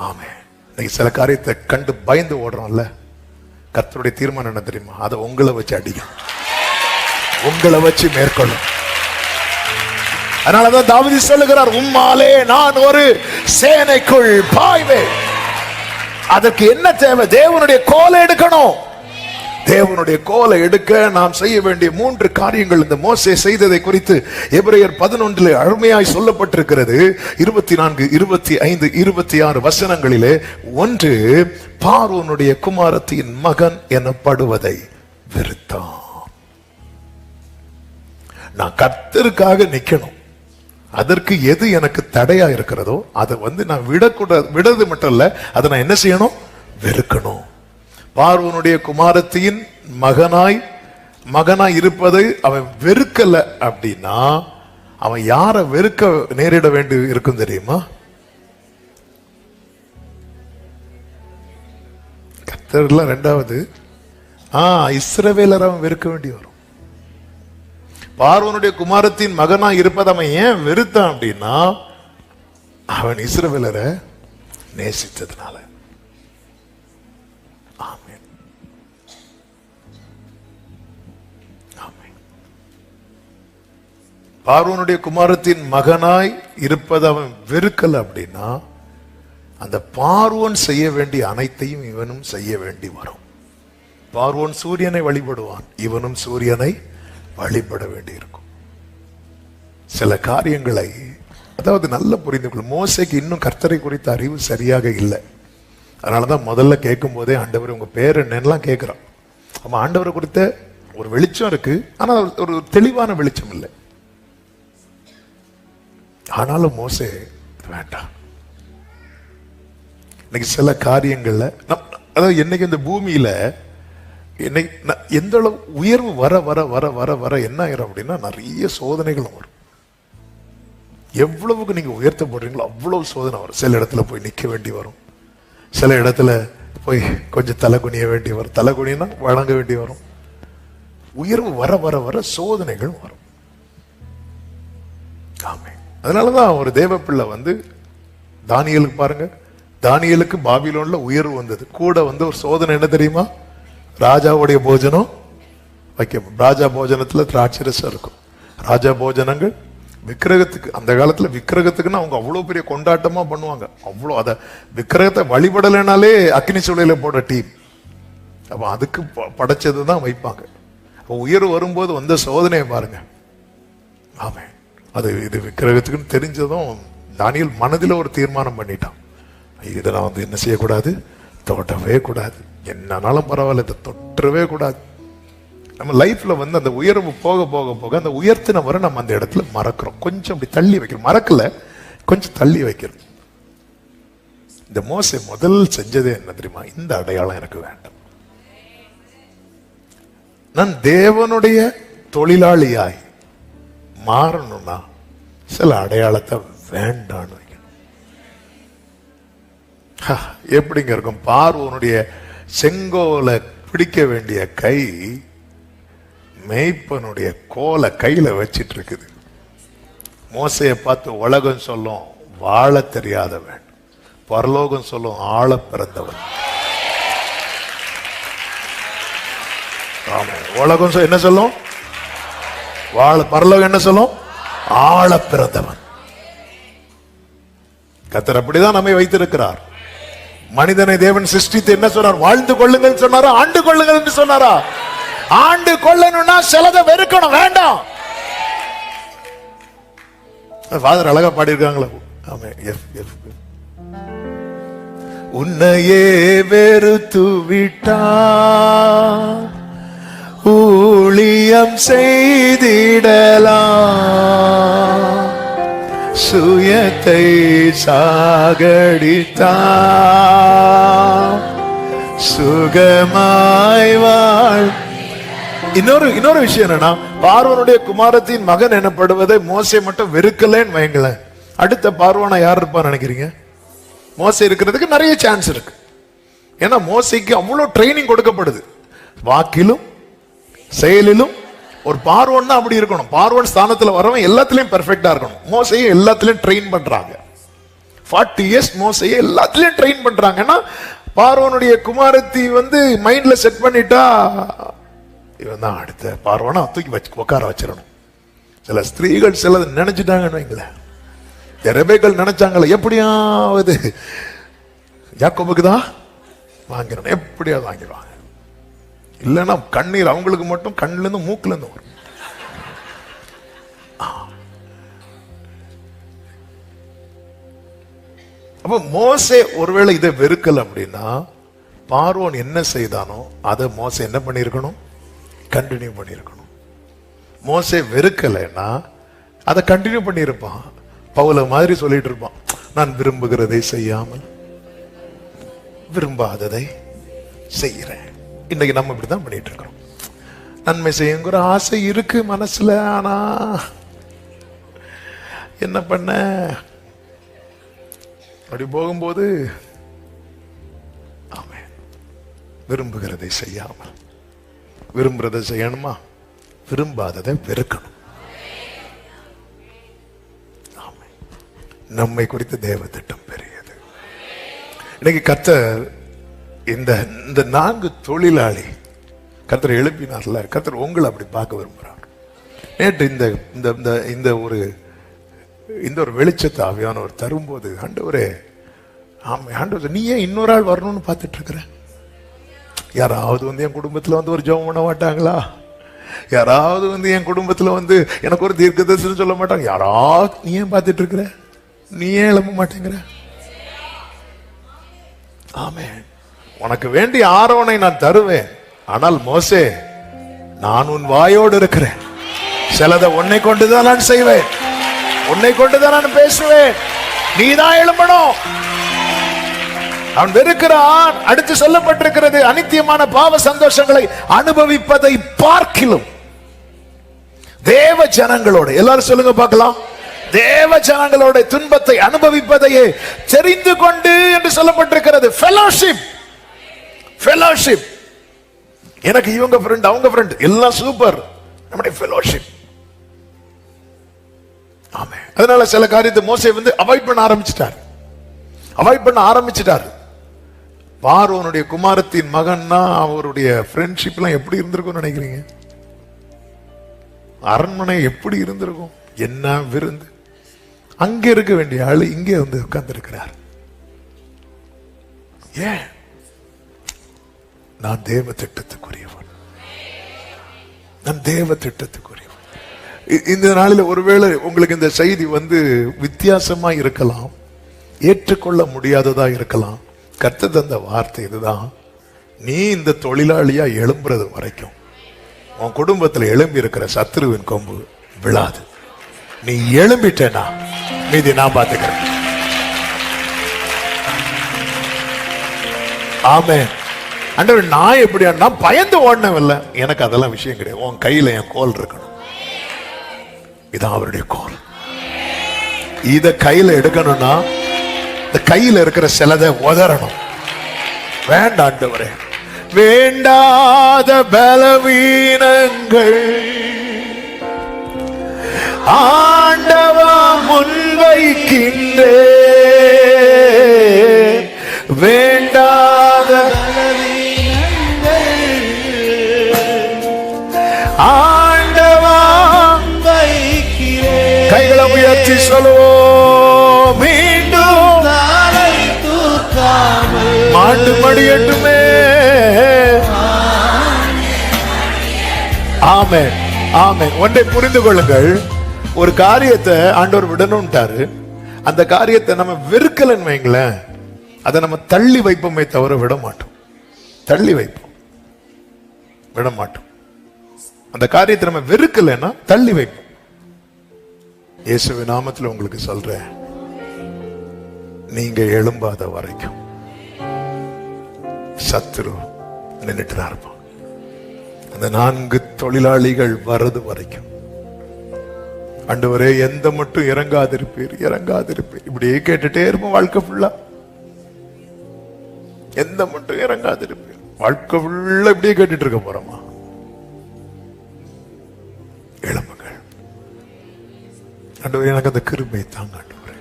ஆமே. இன்னைக்கு சில காரியத்தை கண்டு பயந்து ஓடுறோம்ல, கர்த்தருடைய தீர்மானம் என்ன தெரியுமா? அதை உங்களை வச்சு அடிக்கும், உங்களை வச்சு மேற்கொள்ளும். அதனாலதான் தாவீது சொல்லுகிறார், உம்மாலே நான் ஒரு சேனைக்குள் பாய்வேன். அதற்கு என்ன தேவை? தேவனுடைய கோலை எடுக்கணும். தேவனுடைய கோலை எடுக்க நாம் செய்ய வேண்டிய 3 காரியங்கள் இந்த மோசே செய்ததை குறித்து எபிரேயர் 11 அருமையாய் சொல்லப்பட்டிருக்கிறது. 24, 25, 26 வசனங்களிலே. 1, பார்வோனுடைய குமாரத்தின் மகன் எனப்படுவதை வெறுத்தான். நான் கர்த்தருக்காக நிக்கணும். அதற்கு எது எனக்கு தடையா இருக்கிறதோ அதை நான் விடது மட்டும் இல்ல, அதை நான் என்ன செய்யணும்? வெறுக்கணும். பார்வோனுடைய குமாரத்தின் மகனாய் இருப்பதை அவன் வெறுக்கல அப்படின்னா அவன் யாரை வெறுக்க நேரிட வேண்டி இருக்கும் தெரியுமா? கர்த்தர்ல 2வது இஸ்ரவேலர் அவன் வெறுக்க வேண்டி வரும். பார்வோனுடைய குமாரத்தின் மகனாய் இருப்பதை அவன் ஏன் வெறுத்தான் அப்படின்னா அவன் இஸ்ரவேலரை நேசித்ததுனால. ஆமென். ஆமென். பார்வோனுடைய குமாரத்தின் மகனாய் இருப்பதை அவன் வெறுக்கல அப்படின்னா அந்த பார்வோன் செய்ய வேண்டிய அனைத்தையும் இவனும் செய்ய வேண்டி வரும். பார்வோன் சூரியனை வழிபடுவான், இவனும் சூரியனை வழிபட வேண்டி இருக்கும். சில காரியங்களை அதாவது நல்ல புரிந்து கொள்ளும். மோசேக்கு இன்னும் கர்த்தரை குறித்த அறிவு சரியாக இல்லை. அதனாலதான் முதல்ல கேட்கும் போதே ஆண்டவர் உங்க பேர் என்னெல்லாம் கேட்கிறான். அவன் ஆண்டவரை குறித்த ஒரு வெளிச்சம் இருக்கு, ஆனா ஒரு தெளிவான வெளிச்சம் இல்லை. ஆனாலும் மோசே வேண்டாம். இன்னைக்கு சில காரியங்கள்ல அதாவது என்னைக்கு இந்த பூமியில எந்த அளவு உயர்வு வர வர வர வர வர என்ன ஆயிரும் அப்படின்னா நிறைய சோதனைகளும் வரும். எவ்வளவுக்கு நீங்க உயர்த்தப்படுறீங்களோ அவ்வளவு சோதனை வரும். சில இடத்துல போய் நிக்க வேண்டி வரும், சில இடத்துல போய் கொஞ்சம் தலை குனிய வேண்டி வரும், தலை குனினா வழங்க வேண்டி வரும். உயர்வு வர வர வர சோதனைகள் வரும். ஆமே. அதனாலதான் ஒரு தேவ பிள்ளை தானியேலுக்கு பாருங்க, தானியேலுக்கு பாபிலோன்ல உயர்வு வந்தது. கூட ஒரு சோதனை என்ன தெரியுமா? ராஜாவுடைய போஜனம் வைக்க, ராஜா போஜனத்துல திராட்சரசம் இருக்கும். ராஜா போஜனங்கள் விக்கிரகத்துக்கு, அந்த காலத்துல விக்கிரகத்துக்குன்னு அவங்க அவ்வளவு பெரிய கொண்டாட்டமா பண்ணுவாங்க. அவ்வளவு அத விக்கிரகத்தை வழிபடலைனாலே அக்னி சூளையில போட டீம். அப்ப அதுக்கு படைச்சதுதான் வைப்பாங்க. உயர்வு வரும்போது வந்த சோதனையை பாருங்க. ஆமே. அது இது விக்கிரகத்துக்குன்னு தெரிஞ்சதும் தானியேல் மனதில் ஒரு தீர்மானம் பண்ணிட்டான், இதை நான் என்ன செய்யக்கூடாது, தொட்டவே கூடாது, என்னன்னாலும் பரவாயில்ல, இதை தொற்றவே கூடாது. நம்ம லைஃப்ல அந்த உயர்வு போக போக போக அந்த உயர்த்தினவரை நம்ம அந்த இடத்துல மறக்கிறோம். கொஞ்சம் அப்படி தள்ளி வைக்கிறோம், மறக்கல, கொஞ்சம் தள்ளி வைக்கிறோம். இந்த மோசே முதல் செஞ்சதே என்ன தெரியுமா? இந்த அடையாளம் எனக்கு வேண்டாம், நான் தேவனுடைய தொழிலாளியாய் மாறணும்னா சில அடையாளத்தை வேண்டான்னு வைக்கணும். எப்படிங்க இருக்கும்? பார்வோனுடைய செங்கோலை பிடிக்க வேண்டிய கை மேய்ப்பனுடைய கோலை கையில வச்சிட்டு இருக்குது. மோசையை பார்த்து உலகம் சொல்லும் வாழ தெரியாதவன், பரலோகம் சொல்லும் ஆழ பிறந்தவன். உலகம் என்ன சொல்லும்? வாழ. பரலோகம் என்ன சொல்லும்? ஆழ பிறந்தவன். கர்த்தர் அப்படிதான் நம்மை வைத்திருக்கிறார். மனிதனை தேவன் சிருஷ்டித்து என்ன சொன்னார்? வாழ்ந்து கொள்ளுங்கள் சொன்னாரா? ஆண்டு கொள்ளுங்கள் என்று சொன்னாரா? ஆண்டு கொள்ளணும்னா சிலதை வெறுக்கணும், வேண்டாம். ஃபாதர் அழகா பாடியிருக்காங்களா? ஆமா. உன்னையே வெறுத்து விட்டா ஊழியம் செய்திடலாம், சுயத்தை சாகடித்தா சுகமாய் வாழ். இன்னொரு விஷயம் என்னன்னா, பார்வோனுடைய குமாரத்தின் மகன் எனப்படுவதை மோசே மட்டும் வெறுக்கலன்னு வைங்களேன், அடுத்த பார்வோனா யார் இருப்பான்னு நினைக்கிறீங்க? மோசே இருக்கிறதுக்கு நிறைய சான்ஸ் இருக்கு. ஏன்னா மோசைக்கு அவ்வளவு ட்ரைனிங் கொடுக்கப்படுது, வாக்கிலும் செயலிலும். ஒரு பார்வோன் தான் அப்படி இருக்கணும். பார்வோன் ஸ்தானத்துல வரவன் எல்லாத்திலையும் பெர்ஃபெக்டா இருக்கணும். மோசையை எல்லாத்திலையும் ட்ரெயின் பண்றாங்க. 40 years மோசையை எல்லாத்திலையும் ட்ரெயின் பண்றாங்கன்னா, பார்வோனுடைய குமாரத்தி மைண்ட்ல செட் பண்ணிட்டா இவன் தான் அடுத்த பார்வோனா தூக்கி வச்சு உட்கார வச்சிடணும். சில ஸ்திரீகள் சிலது நினைச்சிட்டாங்கன்னு வைங்களேன். ரெபேக்காள் நினைச்சாங்களே, எப்படியாவது யாக்கோபுக்கு தான் வாங்கிடணும், எப்படியாவது வாங்கிடுவாங்க. இல்லைன்னா கண்ணீர் அவங்களுக்கு மட்டும் கண்ணுல இருந்து மூக்குல இருந்து வரும். அப்ப மோசே ஒருவேளை இதை வெறுக்கல அப்படின்னா, பார்வோன் என்ன செய்தானோ அதை மோசே என்ன பண்ணிருக்கணும்? கண்டினியூ பண்ணிருக்கணும். மோசே வெறுக்கலைன்னா அதை கண்டினியூ பண்ணிருப்பான். பவுல மாதிரி சொல்லிட்டு இருப்பான், நான் விரும்புகிறதை செய்யாமல் விரும்பாததை செய்கிறேன். இன்னைக்கு நம்ம இப்படிதான் பண்ணிட்டு இருக்கிறோம். நன்மை செய்யுங்கிற ஆசை இருக்கு மனசுல, ஆனா என்ன பண்ண, அப்படி போகும்போது ஆமே விரும்புகிறதை செய்யாமல், விரும்புறதை செய்யணுமா, விரும்பாததை வெறுக்கணும். நம்மை குறித்த தேவ திட்டம் பெரியது. இன்னைக்கு கர்த்தர் இந்த 4 தொழிலாளி கர்த்தர் எழுப்பினார்ல, கர்த்தர் உங்களை அப்படி பார்க்க விரும்புறார். நேற்று இந்த ஒரு வெளிச்சத்தை ஆவியானவர் தரும்போது, ஆண்டவரே, ஆண்டவர், நீ ஏன் இன்னொரு ஆள் வரணும்னு பார்த்துட்டு இருக்கிற? யாராவது என் குடும்பத்துல ஒரு ஜெபம் பண்ண மாட்டாங்களா? யாராவது என் குடும்பத்துல எனக்கு ஒரு தீர்க்க தரிசனம் சொல்ல மாட்டாங்க? யாராவது நீ ஏன் பார்த்துட்டு இருக்கிற? நீ ஏன் எழும்ப மாட்டேங்கிற? ஆமென். உனக்கு வேண்டிய ஆரோனை நான் தருவேன். ஆனால் மோசே, நான் உன் வாயோடு இருக்கிறேன், சிலதை உன்னை கொண்டுதான் நான் செய்வேன். உன்னை கொண்டுதான் நான் பேசுவேன், நீதான் எழும்பணும். அவன் வெறுக்கிறான். அடுத்து சொல்லப்பட்டிருக்கிறது, அனித்தியமான பாவ சந்தோஷங்களை அனுபவிப்பதை பார்க்கிலும் தேவ ஜனங்களோட, எல்லாரும் சொல்லுங்க பார்க்கலாம், தேவ ஜனங்களோட துன்பத்தை அனுபவிப்பதையே தெரிந்து கொண்டு என்று சொல்லப்பட்டிருக்கிறது. Fellowship, fellowship. எனக்கு இவங்க ஃப்ரெண்ட், அவங்க ஃப்ரெண்ட் எல்லாம் சூப்பர், நம்முடைய ஃபெலோஷிப். ஆமே. அதனால சில காரியத்தை மோசே அவாய்ட் பண்ண ஆரம்பிச்சிட்டார். பார்வோனுடைய குமாரத்தின் மகன்னா அவருடைய ஃப்ரெண்ட்ஷிப் எல்லாம் எப்படி இருந்திருக்கும் நினைக்கிறீங்க? அரண்மனை எப்படி இருந்திருக்கும்? என்ன விருந்து! அங்க இருக்க வேண்டிய ஆளு இங்கே உட்கார்ந்து இருக்கிறார். ஏன்? நான் தேவ திட்டத்துக்குரியவன், நான் தேவ திட்டத்துக்குரியவன். இந்த நாளில் ஒருவேளை உங்களுக்கு இந்த செய்தி வித்தியாசமா இருக்கலாம், ஏற்றுக்கொள்ள முடியாததா இருக்கலாம். கர்த்தர் தந்த வார்த்தை இதுதான், நீ இந்த தொழிலாளியா எழும்புறது வரைக்கும் உன் குடும்பத்தில் எழும்பி இருக்கிற சத்துருவின் கொம்பு விழாது. நீ எழும்பிட்டேனா மீதி நான் பார்த்துக்கிறேன். ஆமென். ஆண்டவர், நான் எப்படி பயந்து ஓடனவில்லை, எனக்கு அதெல்லாம் விஷயம் கிடையாது. உன் கையில என் கோல் இருக்கணும். இதான் அவருடைய கோல். இத கையில எடுக்கணும்னா இந்த கையில இருக்கிற சிலதை உதறணும். வேண்டாம் ஆண்டவரே, வேண்டாத பலவீனங்கள் ஆண்டவா முன்வைக்கின்றே, வேண்டாத ஆண்டவா வைக்கிறேன். கைகளை உயர்த்தி சொல்லுவோம், மீண்டும் மாட்டு மடியட்டுமே. ஆமென், ஆமென். ஒன்றை புரிந்து கொள்ளுங்கள், ஒரு காரியத்தை ஆண்டவர் விடணும்ட்டாரு, அந்த காரியத்தை நம்ம வெறுக்கலன்னு வைங்களேன், அதை நம்ம தள்ளி வைப்போமே தவிர விட மாட்டோம். தள்ளி வைப்போம், விட மாட்டோம். அந்த காரியத்தை நம்ம வெறுக்கலைன்னா தள்ளி வைப்போம். இயேசுவின் நாமத்தில் உங்களுக்கு சொல்றேன், நீங்க எழும்பாத வரைக்கும் சத்துரு நின்றுட்டு தான் இருப்பான். அந்த 4 தொழிலாளிகள் வர்றது வரைக்கும், ஆண்டவரே எந்த மட்டும் இறங்காதிருப்பீர், இறங்காதிருப்பீர், இப்படியே கேட்டுட்டே இருப்போம் வாழ்க்கை ஃபுல்லா. எந்த மட்டும் இறங்காதிருப்பீர், வாழ்க்கை ஃபுல்லா இப்படியே கேட்டுட்டு இருக்க போறோமா? எழும்புங்கள். ஆண்டவரே எனக்கு அந்த கிருபை தாங்க ஆண்டவரே.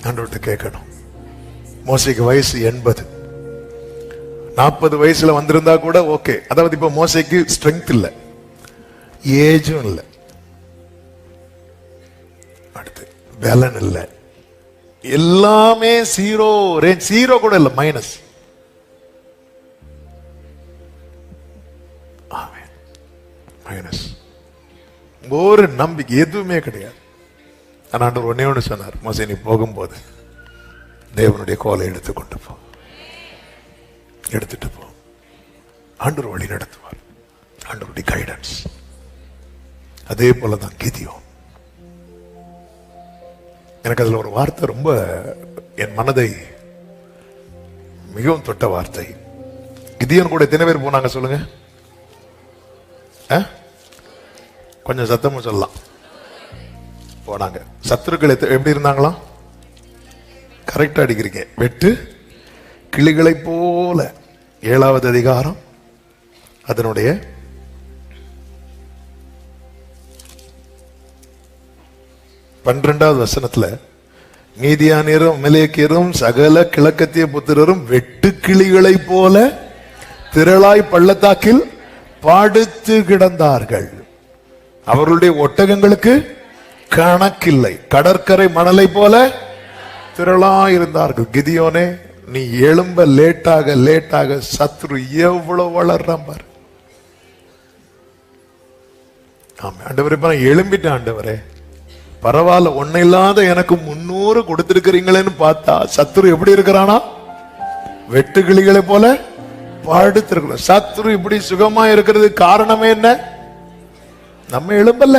ஆண்டவர்கிட்ட கேட்கணும். மோசேக்கு வயசு 80, 40 வயசுல வந்திருந்தா கூட ஓகே. அதாவது இப்ப மோசேக்கு ஸ்ட்ரென்த் இல்ல, ஏஜும் இல்ல, அடுத்து பேலன் இல்ல, எல்லாமே ஜீரோ ரேஞ்ச், ஜீரோ கூட இல்ல, மைனஸ். மைனஸ். ஒரு நம்பிக்கை எதுவுமே கிடையாது. ஆண்டவர் ஒன்னே ஒன்று சொன்னார், மோசே நீ போகும்போது தேவனுடைய கோலை எடுத்துக்கொண்டு போ, எடுத்துட்டு போ. ஆண்டவர் வழி நடத்துவார், ஆண்டவருடைய கைடன்ஸ். அதே போலதான் கிதியோன். எனக்கு அதுல ஒரு வார்த்தை ரொம்ப என் மனதை மிகவும் தொட்ட வார்த்தை. கிதியோன் கூட எத்தனை பேர் போனாங்க சொல்லுங்க? கொஞ்சம் சத்தமும் சொல்லலாம். போனாங்க. சத்துருக்கள் எப்படி இருந்தாங்களா? கரெக்டா அடிக்கிறீங்க. வெட்டு கிளிகளை போல. 7வது அதிகாரம் அதனுடைய 12வது வசனத்துல, மீதியானியரும் அமலேக்கியரும் சகல கிழக்கத்திய புத்திரரும் வெட்டு கிளிகளை போல திரளாய் பள்ளத்தாக்கில் படுத்து கிடந்தார்கள். அவர்களுடைய ஒட்டகங்களுக்கு கணக்கில்லை. கடற்கரை மணலை போல திரளாய் இருந்தார்கள். கிதியோனே, நீ எழும்ப லேட்டாக லேட்டாக சத்ரு எவ்வளவு வளர்றான் பாரு. ஆமா ஆண்டவரே, இப்ப நான் எழும்பிட்டேன் ஆண்டவரே, பரவாயில்ல, ஒன்னும் இல்லாத எனக்கு 300 கொடுத்திருக்கிறீங்களேன்னு பார்த்தா சத்ரு எப்படி இருக்கிறானா? வெட்டுக்கிளிகளை போல படுத்திருக்கிறோம். சத்ரு இப்படி சுகமா இருக்கிறது காரணமே என்ன? நம்ம எழும்பல.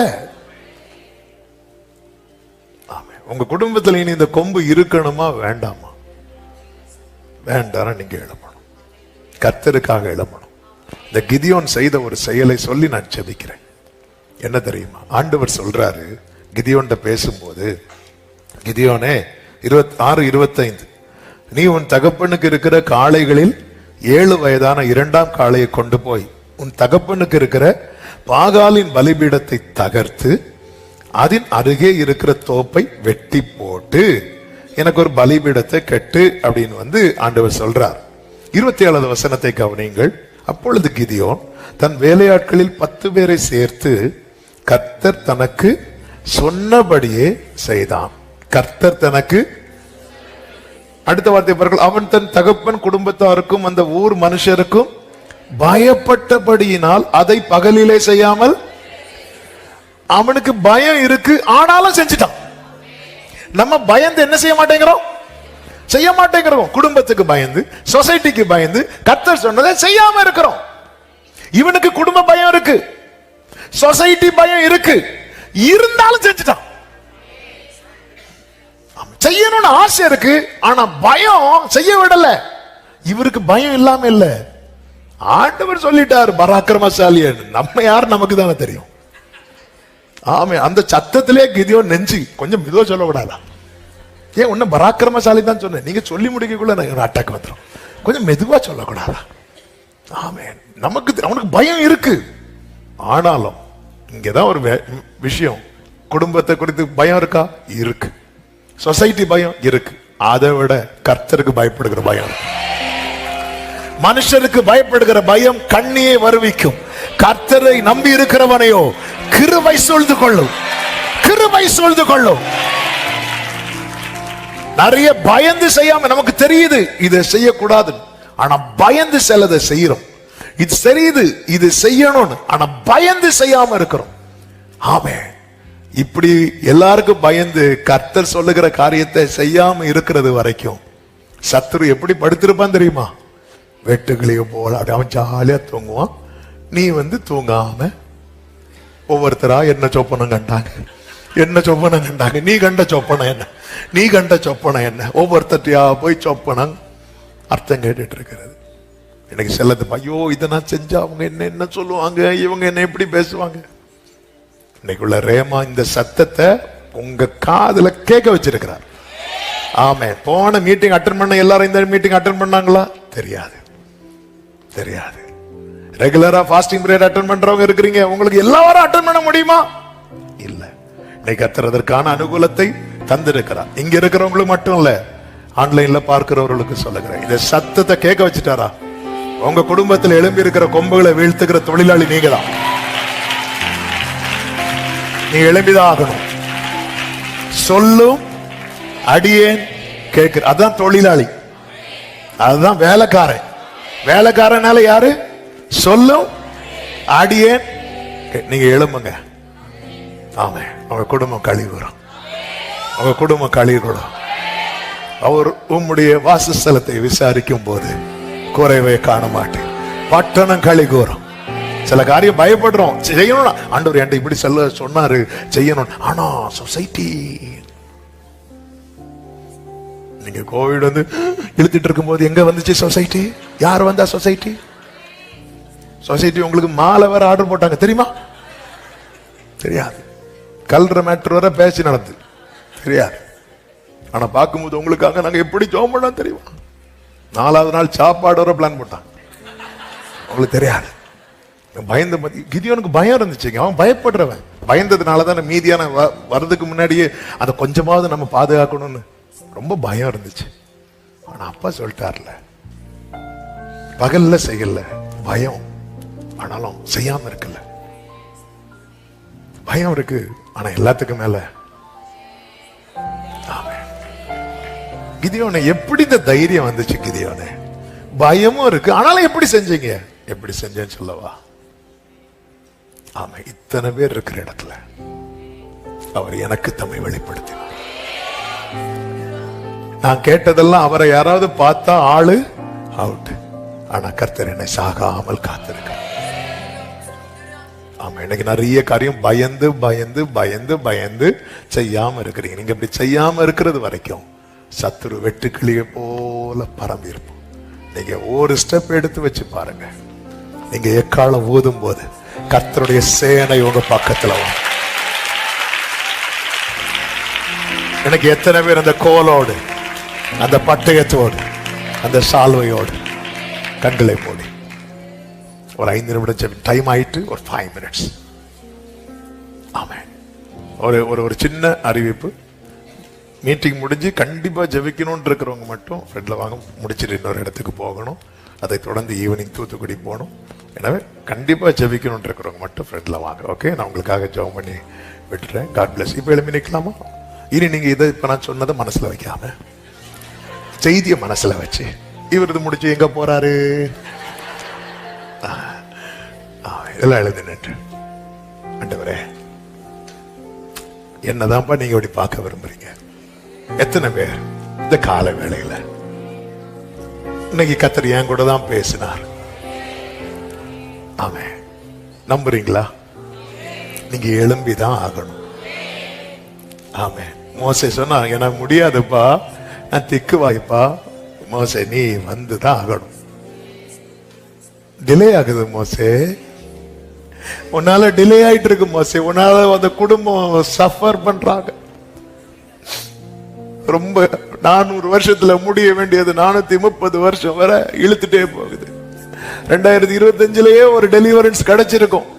உங்க குடும்பத்துல இனி இந்த கொம்பு இருக்கணுமா வேண்டாமா? வேண்டாம், நீங்க எழுப்பணும், கர்த்தருக்காக எழுப்பணும். இந்த கிதியோன் செய்த ஒரு செயலை சொல்லி நான் ஜெபிக்கிறேன். என்ன தெரியுமா? ஆண்டவர் சொல்றாரு கிதியோன்ட பேசும்போது, கிதியோனே 26:25, நீ உன் தகப்பனுக்கு இருக்கிற காளைகளில் 7 வயதான 2ஆம் காளையை கொண்டு போய் உன் தகப்பனுக்கு இருக்கிற பாகாலின் பலிபீடத்தை தகர்த்து அதன் அருகே இருக்கிற தோப்பை வெட்டி போட்டு எனக்கு ஒரு பலிபீடத்தை கட்டு அப்படின்னு ஆண்டவர் சொல்றார். 27வது வசனத்தை கவனியுங்கள். அப்பொழுது கிதியோன் தன் வேலையாட்களில் 10 பேரை சேர்த்து கர்த்தர் தனக்கு சொன்னபடியே செய்தான். கர்த்தர் தனக்கு, அடுத்த வார்த்தை பாருங்கள், அவன் தன் தகப்பன் குடும்பத்தாருக்கும் அந்த ஊர் மனுஷருக்கும் பயப்பட்டபடியினால் அதை பகலிலே செய்யாமல், அவனுக்கு பயம் இருக்கு ஆனாலும் செஞ்சிட்டான். நம்ம பயந்து என்ன செய்ய மாட்டேங்கிறோம்? செய்ய மாட்டேங்கிறோம். குடும்பத்துக்கு பயந்து, சொசைட்டிக்கு பயந்து, கர்த்தர் சொன்னதை செய்யாம இருக்கிறோம். இவனுக்கு குடும்ப பயம் இருக்கு, சொசைட்டி பயம் இருக்கு, இருந்தாலும் செஞ்சுட்டான். செய்யணும்னு ஆசை இருக்கு, ஆனா பயம் செய்ய விடல. இவருக்கு பயம் இல்லாம இல்ல, ஆண்டவர் சொல்லிட்டாரு பராக்கிரமசாலி. நம்ம யார் நமக்கு தானே தெரியும். ஆமே, அந்த சத்தத்திலே கிதியோன் நெஞ்சு கொஞ்சம் மெதுவா சொல்ல விடாதா? ஏன் உன்ன பராக்கிரமசாலி தான் சொன்னேன், நீங்க சொல்லி முடிக்கக்குள்ள அட்டாக் வந்துடும், கொஞ்சம் மெதுவா சொல்லக்கூடாதா? ஆமே, நமக்கு அவனுக்கு பயம் இருக்கு. ஆனாலும் இங்கதான் ஒரு விஷயம், குடும்பத்தை குறித்து பயம் இருக்கா? இருக்கு. சொசைட்டி பயம் இருக்கு. அதை விட கர்த்தருக்கு பயப்படுகிற பயம், மனுஷருக்கு பயப்படுகிற பயம் கண்ணியை வருவிக்கும். கர்த்தரை நம்பி இருக்கிறவனையோ கிருபை சூழ்ந்து கொள்ளும், கிருபை சூழ்ந்து கொள்ளும். நிறைய பயந்து செய்யாம, நமக்கு தெரியுது இதை செய்யக்கூடாது, ஆனா பயந்து சிலதை செய்யறோம். இது தெரியுது இது செய்யணும்னு, ஆனா பயந்து செய்யாம இருக்கிறோம். ஆமே, இப்படி எல்லாருக்கும் பயந்து கர்த்தர் சொல்லுகிற காரியத்தை செய்யாம இருக்கிறது வரைக்கும் சத்துரு எப்படி படுத்திருப்பான் தெரியுமா? வெட்டுக்கிளிய போல அவன் ஜாலியா தூங்குவான். நீ தூங்காம ஒவ்வொருத்தரா என்ன சொப்பனம் கண்டாங்க, என்ன சொப்பனம் கண்டாங்க, நீ கண்ட சொப்பனம் என்ன, நீ கண்ட சொப்பனம் என்ன, ஒவ்வொருத்தையா போய் சொப்பனம் அர்த்தம் கேட்டுட்டு இருக்கிறது. எனக்கு செல்லது, ஐயோ இதை நான் செஞ்சா அவங்க என்ன என்ன சொல்லுவாங்க, இவங்க என்ன எப்படி பேசுவாங்க. இன்னைக்குள்ள ரேமா இந்த சத்தத்தை உங்க காதுல கேட்க வச்சிருக்கிறார். ஆமே, போன மீட்டிங் அட்டெண்ட் பண்ண எல்லாரும் இந்த மீட்டிங் அட்டெண்ட் பண்ணாங்களா? தெரியாது, தெரியாது. ரெகுலரா ஃபாஸ்டிங் பிரேயர் அட்டெண்ட் பண்றவங்க இருக்கிறீங்க, உங்களுக்கு எல்லாரும் அட்டெண்ட் பண்ண முடியுமா? இல்ல. இன்னைக்கு கர்த்தர் அதற்கான அனுகூலத்தை தந்திருக்கிறார். இங்க இருக்கிறவங்களுக்கு மட்டும் இல்ல, ஆன்லைன்ல பார்க்கிறவர்களுக்கு சொல்லுகிறேன், இந்த சத்தத்தை கேட்க வச்சுட்டாரா? உங்க குடும்பத்தில் எழும்பி இருக்கிற கொம்புகளை வீழ்த்துக்கிற தொழிலாளி நீங்க தான். நீ எழும்பிதான் ஆகணும். சொல்லும் அடியேன் கேட்கிற, அதான் தொழிலாளி, அதுதான் வேலைக்காரன். வேலைக்காரனால யாரு? சொல்லும் அடியேன். நீங்க எழும்புங்க. ஆமா, உங்க குடும்பம் கழிவுறோம், உங்க குடும்பம் கழிவுறோம். அவர் உம்முடைய வாசஸ்தலத்தை விசாரிக்கும் போது குறைவை காண மாட்டேன். பட்டணம் கழிவுறோம். சில காரியம் பயப்படுறோம், செய்யணும். ஆண்டவர் என்கிட்ட இப்படி சொன்னாரு செய்யணும், ஆனா சொசைட்டி. நீங்க கோவிட் இழுத்துட்டு இருக்கும் போது எங்க வந்துச்சு சொசைட்டி? யார் வந்தா சொசைட்டி? சொசைட்டி உங்களுக்கு மாலை வேற ஆர்டர் போட்டாங்க தெரியுமா? தெரியாது. கல்ற மேட்ரு வர பேசி நடந்து தெரியாது. ஆனா பார்க்கும்போது உங்களுக்காக நாங்க எப்படி ஜோம் பண்ணா தெரியுமா? 4வது நாள் சாப்பாடு வர பிளான் போட்டாங்க, உங்களுக்கு தெரியாது. பயந்த கிதியோனுக்கு பயம் இருந்துச்சுங்க, அவன் பயப்படுறவன். பயந்ததுனாலதான் மீதியான வர்றதுக்கு முன்னாடியே அதை கொஞ்சமாவது நம்ம பாதுகாக்கணும்னு ரொம்ப பயம் இருந்துச்சு. ஆனா அப்பா சொல்லிட்டார்ல, பகல்ல செய்யல பயம், ஆனாலும் செய்யாம இருக்குல்ல. பயம் இருக்கு, ஆனா எல்லாத்துக்கும் மேல கிதியோனே எப்படி இந்த தைரியம் வந்துச்சு? கிதியோனே பயமும் இருக்கு, ஆனாலும் எப்படி செஞ்சீங்க? எப்படி செஞ்சேன்னு சொல்லவா? ஆமா, இத்தனை பேர் இருக்கிற இடத்துல அவர் எனக்கு தம்மை வெளிப்படுத்தினார். நான் கேட்டதெல்லாம் அவரை யாராவது பார்த்தா ஆளு அவுட், ஆனா கர்த்தர் என்னை சாகாமல் காத்திருக்க. ஆமா, இன்னைக்கு நிறைய காரியம் பயந்து பயந்து பயந்து பயந்து செய்யாம இருக்கிறீங்க. நீங்க இப்படி செய்யாம இருக்கிறது வரைக்கும் சத்துரு வெட்டுக்கிளியை போல பரம்பி இருப்போம். நீங்க ஒரு ஸ்டெப் எடுத்து வச்சு பாருங்க. நீங்க எக்காலம் ஊதும் போது கர்த்தருடைய சேனை உங்க பக்கத்துல வரும். எனக்கு எத்தனை பேர் அந்த கோலோடு, அந்த பட்டயத்தோடு, அந்த சால்வையோடு கண்களை மூடி ஒரு 5 நிமிடம் டைம் ஆயிட்டு ஒரு 5 minutes. ஆமென். ஒரு சின்ன அறிவிப்பு. மீட்டிங் முடிஞ்சு கண்டிப்பா ஜெபிக்கணும்னு இருக்கிறவங்க மட்டும் ஃப்ரெண்ட்ல வாங்க, முடிச்சுட்டு இன்னொரு இடத்துக்கு போகணும். அதை தொடர்ந்து ஈவினிங் தூத்துக்குடி போகணும். எனவே கண்டிப்பா ஜெபிக்கணும்னு இருக்கிறவங்க மட்டும் ஃப்ரெண்ட்ல வாங்க. ஓகே, நான் உங்களுக்காக ஜெபம் பண்ணி விட்டுறேன். God bless. இப்போ எழுப்பி நிற்கலாமா? இனி நீங்க இதை இப்ப நான் சொன்னதை மனசுல வைக்காம செய்திய மனசுல வச்சு, இவர் இது முடிச்சு எங்க போறாரு எல்லாம் எழுதி நின்று, ஆண்டவரே என்னதான்ப்பா நீங்க இப்படி பார்க்க விரும்புறீங்க? எத்தனை பேர் இந்த கால வேளையில இன்னைக்கு கர்த்தர் என் கூட தான் பேசினார்? ஆமென். நம்புறீங்களா? நீங்க எழும்பிதான் ஆகணும். ஆமென். மோசே சொன்னா எனக்கு முடியாதுப்பா, நான் திக்கு வாய்ப்பா. மோசே நீ வந்துதான் ஆகணும். டிலே ஆகுது மோசே, உன்னால டிலே ஆயிட்டு இருக்கு மோசே. உன்னால அந்த குடும்பம் சஃபர் பண்றாங்க. ரொம்ப 400 வருஷத்துல முடிய வேண்டியது 430 வருஷம் வரை இழுத்துட்டே போகுது. 2025லயே ஒரு டெலிவரன்ஸ் கிடைச்சிருக்கும்,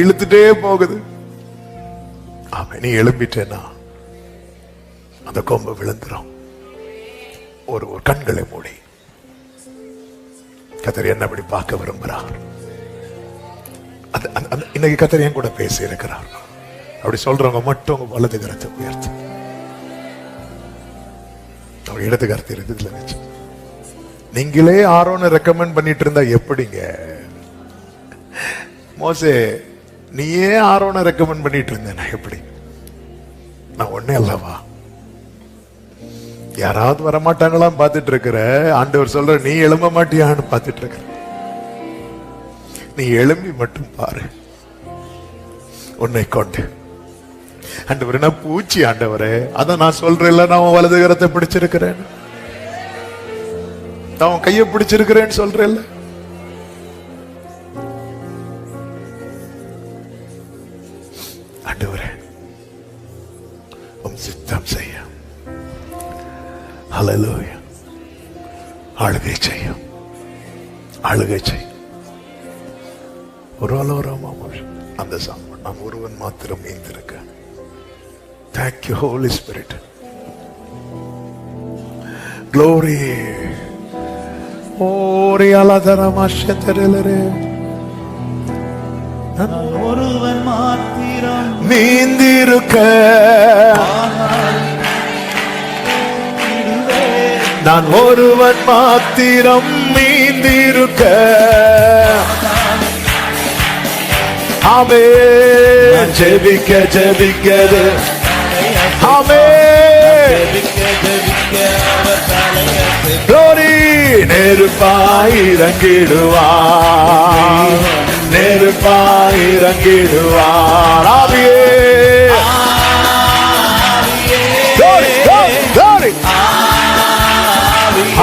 இழுத்துட்டே போகுது. ஆமா, நீ எழும்பிட்டேன்னா அந்த கொம்பு விழுந்துரும். ஒரு கண்களை மூடி கர்த்தர் என்ன அப்படி பார்க்க விரும்புகிறார். இன்னைக்கு கர்த்தர் என் கூட பேசி இருக்கிறார். அப்படி சொல்றவங்க மட்டும் உங்க வலது கரத்தை உயர்த்து, அவர் இடது கரத்தை இடத்துல வச்சு. நீங்களே ஆரோனை ரெக்கமெண்ட் பண்ணிட்டு இருந்தா எப்படிங்க? மோசே நீயே ஆரோனை ரெக்கமெண்ட் பண்ணிட்டு இருந்தேன், எப்படி? நான் ஒன்னே அல்லவா? யாராவது வரமாட்டாங்களாம் பார்த்துட்டு இருக்கிற. ஆண்டவர் சொல்ற நீ எழும்ப மாட்டியான்னு பார்த்துட்டு இருக்கிற. நீ எழும்பி மட்டும் பாரு உன்னை கொண்டு. ஆண்டவர் நான் பூச்சி ஆண்டவரே, அதான் நான் சொல்றேன், நான் வலது கரத்தை பிடிச்சிருக்கிறேன், நான் கையை பிடிச்சிருக்கிறேன்னு சொல்றேன். ஆண்டவரே உம் சித்தம் செய்ய. ஹல்லேலூயா. ஆளுகை செய்யும், ஆளுகை செய்யும். ஒரு அலோரமா அந்த சாம்பல் நான் ஒருவன் மாத்திரம் மீந்திருக்க. Thank you holy spirit. Glory. ஓரி அலதரமாஷதரலரே. நான் ஒருவன் மாத்திரம் மீந்திருக்க, நான் ஒருவன் மாத்திரம் மீந்திருக்க. ஆமென். ஜெபிக்க ஜெபிக்கது. ஆமென். glory. நெருப்பாய் இறங்கிடுவார், நெருப்பாய் இறங்கிடுவார். ஆவியே glory, glory, glory.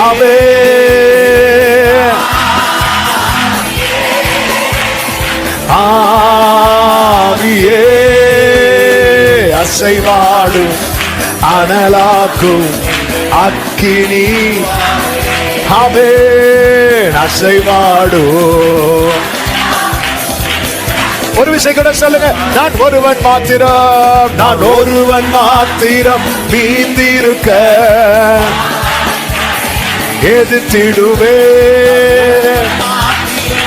ஆமென். ஆவியே அசைவாடும் அனலாக்கும் அக்கினி. ஆமென். அசைவாடும். ஒரு விஷயம் கூட சொல்லுங்க. நான் ஒருவன் மாத்திரம், நான் ஒருவன் மாத்திரம் மீந்திருக்க எதிர்த்திடுவே.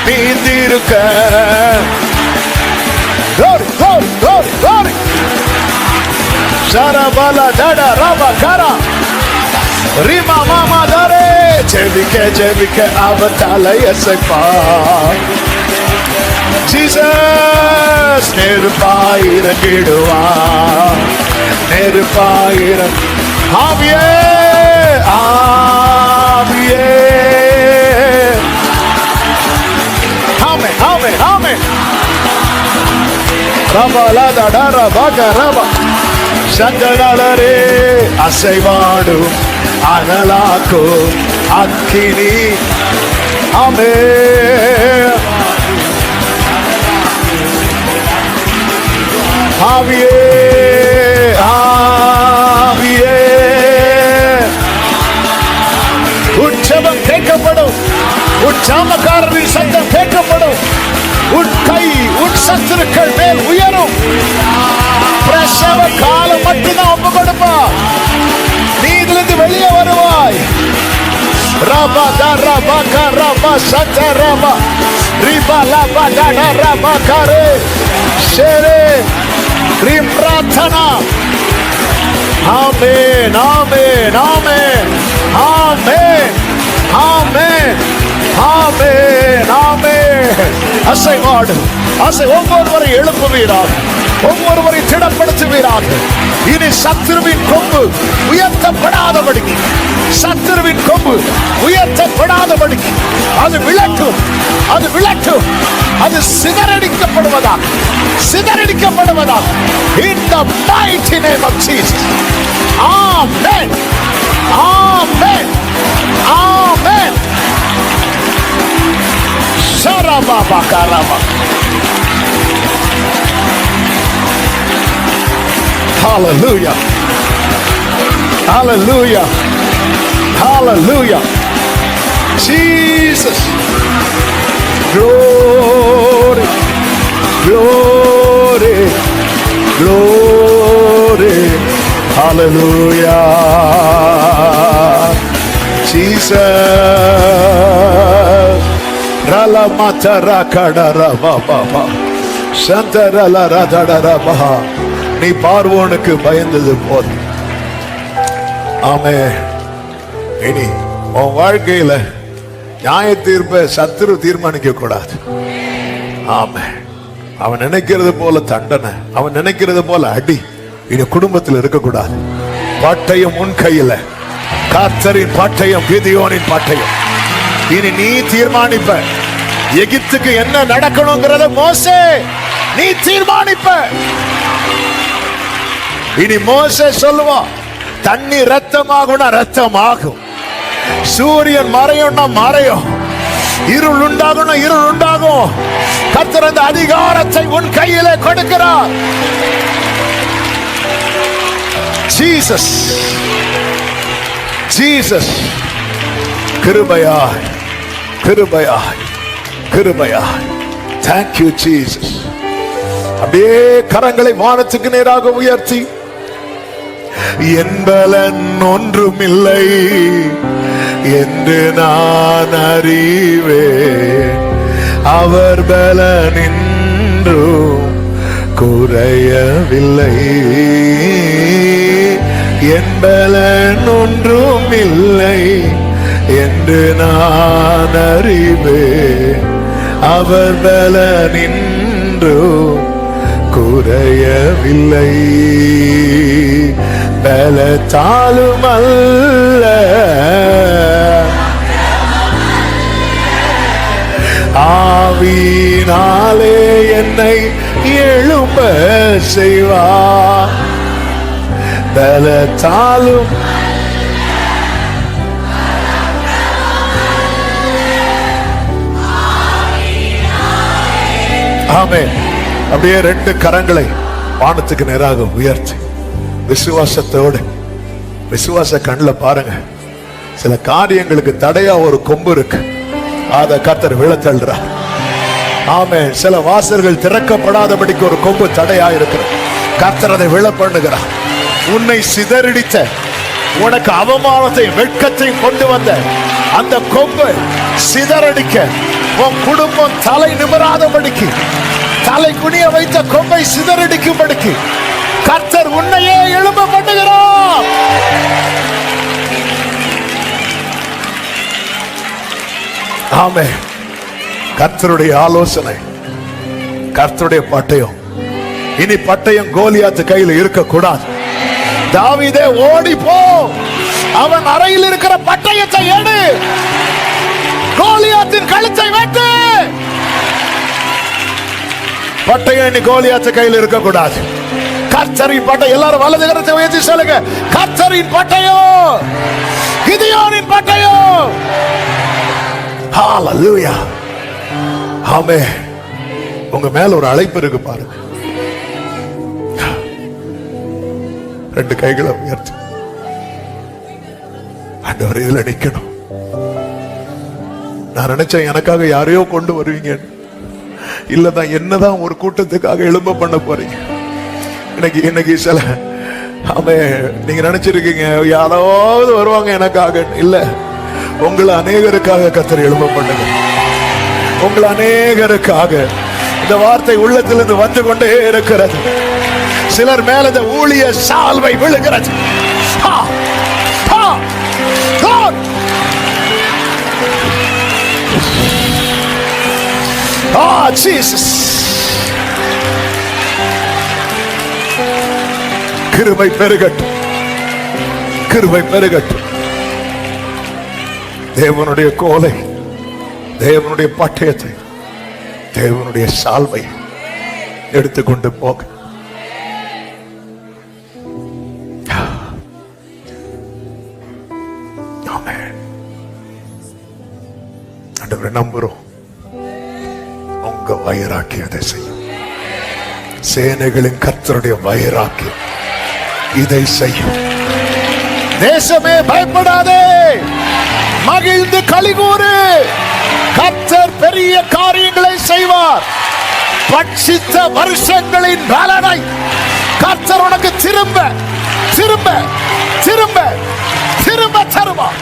மீந்திருக்க. சரபல தட ரப கரா ரிமா மாமா தரே. ஜெபிக்க ஜெபிக்க அவர் தலையசைப்பா. ஜீசஸ் நெருப்பாய் இறங்கிடுவார், நெருப்பாய் இறங்க. ஆவியே ஆவியே. ஆமென் ஆமென் ஆமென். சங்கடலரே அசைவாடும் அனலாக்கும் அக்கினி. ஆமே ஆவியே ஆவியே உற்சவம் கேட்கப்படும். உன் சாமக்காரரின் சத்தம் கேட்கப்படும். உன் கை உன் சத்துருக்கள் மேல் உயரும். பிரசவ காலம் மட்டும்தான் ஒப்பு கொடுப்பா. நீ இதிலிருந்து வெளியே வருவாய். ரபா ரபா ரபா சத்த ரபா ரிபா லபா டட ரபா கரே ஷேரே ரிம் பிரார்த்தனா. ஆமென் ஆமென் ஆமென் ஆமென் ஆமென் ஆமென் ஆமென். அசைவாடு அசை ஒவ்வொருவரை எழுப்புவீராக, ஒவ்வொருவரை திடப்படுத்துவீராக. இனி சத்துருவின் கொம்பு உயர்த்தப்படாதபடிக்கு, சத்துருவின் கொம்பு உயர்த்தப்படாதபடிக்கு அது விளக்கும், அது விளக்கும், அது சிதறடிக்கப்படுவதாக, சிதறடிக்கப்படுவதாக. In the mighty name of Jesus. Amen. Amen. Amen. Sharababa karaba. Hallelujah. Hallelujah. Hallelujah. Jesus. Glory. Glory. Glory. Hallelujah. Jesus. Rala matara kadara baba. Shantarala radara baha. நீ பார்வோனுக்கு பயந்தது போல். ஆமென். இனி உன் வாழ்க்கையில நியாய தீர்ப்பை சத்துரு தீர்மானிக்க கூடாது. ஆமென். அவன் நினைக்கிறது போல தண்டனை, அவன் நினைக்கிறது போல அடி இனி குடும்பத்தில் இருக்கக்கூடாது. பட்டயம் உன் கையில, கர்த்தரின் பட்டயம், கிதியோனின் பட்டயம். இனி நீ தீர்மானிப்ப. எகிப்துக்கு என்ன நடக்கணுங்கிறத மோசே நீ தீர்மானிப்ப. இனி மோசே சொல்லுவான், தண்ணி ரத்தமாகும்னா ரத்தமாகும், சூரியன் மறையும்னா மறையும், இருள் உண்டாகும்னா இருள் உண்டாகும். கர்த்தர் அந்த அதிகாரத்தை உன் கையிலே கொடுக்கிறார். ஜீசஸ் ஜீசஸ் கிருபையாய் கிருபையாய் கிருபையாய். Thank you Jesus. அப்படியே கரங்களை வானத்துக்கு நேராக உயர்த்தி, என் பலன் ஒன்றுமில்லை என்று நான் அறிவேன், அவர் பலனின்றும் குறையவில்லை. என் பலன் ஒன்றுமில்லை என்று நான் அறிவேன், அவர் பலனின்றும் குறையவில்லை. பலத்தாலும் அல்ல, ஆவியினாலே என்னை எழும்ப செய்வார். பலத்தாலும் ஆமென். அப்படியே ரெண்டு கரங்களை வானத்துக்கு நேராக உயர்த்தி விசுவாசத்தோடு, விசுவாச கண்ணில் பாருங்க. சில காரியங்களுக்கு தடையா ஒரு கொம்பு இருக்கு, அத கர்த்தர் விழத்தள்ளுறார். ஆமென். சில வாசல்கள் திறக்கப்படாதபடிக்கு ஒரு கொம்பு தடையா இருக்கு, கர்த்தர் அதை விழ பண்ணுகிறார். உன்னை சிதறடித்த, உனக்கு அவமானத்தை வெட்கத்தை கொண்டு வந்த அந்த கொம்பை சிதறடிக்க, உன் குடும்பம் தலை நிமிராதபடிக்கு, தலை குனிய வைத்த கொம்பை சிதறடிக்கும்படிக்கு கர்த்தர் உன்னையே எழும்ப பண்ணுகிறார். ஆமென். கர்த்தருடைய ஆலோசனை, கர்த்தருடைய பட்டயம். இனி பட்டயம் கோலியாத்து கையில் இருக்கக்கூடாது. தாவீதே ஓடி போ, அவன் அறையில் இருக்கிற பட்டயத்தை எடு, கோலியாத்தின் கழுத்தை வெட்டு. பட்டயம் இனி கோலியாத்து கையில் இருக்கக்கூடாது. கர்த்தரின் பட்டயம். எல்லாரும் வலது கரத்தை உயர்த்தி சொல்லுங்க, கர்த்தரின் பட்டயம், கிதியோனின் பட்டயம். ஹalleluya. ஆமென். உங்க மேல ஒரு அழைப்பு இருக்கு பாருங்க. ரெண்டு கைகளை உயர்த்தி ஆண்டவரே இதுல நிக்கணும். நான் நினைச்சேன் எனக்காக யாரையோ கொண்டு வருவீங்க, இல்லதான் என்னதான் ஒரு கூட்டத்துக்காக எழும்ப பண்ண போறீங்க. இன்னைக்கு சில நீங்க நினைச்சிருக்கீங்க யாராவது வருவாங்க எனக்காக. இல்ல, உங்களை அநேகருக்காக கர்த்தர் எழும்ப பண்ணுங்க. உங்களை அநேகருக்காக. இந்த வார்த்தை உள்ளத்திலிருந்து வந்து கொண்டே இருக்கிறது. சிலர் மேல இந்த ஊழிய சால்வை விழுகிறது. ஜீசஸ், கிருபை பெருகட்டும், கிருபை பெருகட்டும். தேவனுடைய கோலை, தேவனுடைய பட்டயத்தை, தேவனுடைய சால்வை எடுத்துக்கொண்டு போக ஆண்டவரை நம்புறோம். உங்க வைராக்கியத்தை செய்யும். சேனைகளின் கர்த்தருடைய வைராக்கியம் இதை செய்யும். தேசமே பயப்படாதே, மகிழ்ந்து களிகூறு. கர்த்தர் பெரிய காரியங்களை செய்வார். பட்சித்த வருஷங்களின் பலனை கர்த்தர் உனக்கு திரும்ப திரும்ப திரும்ப திரும்ப தருவார்.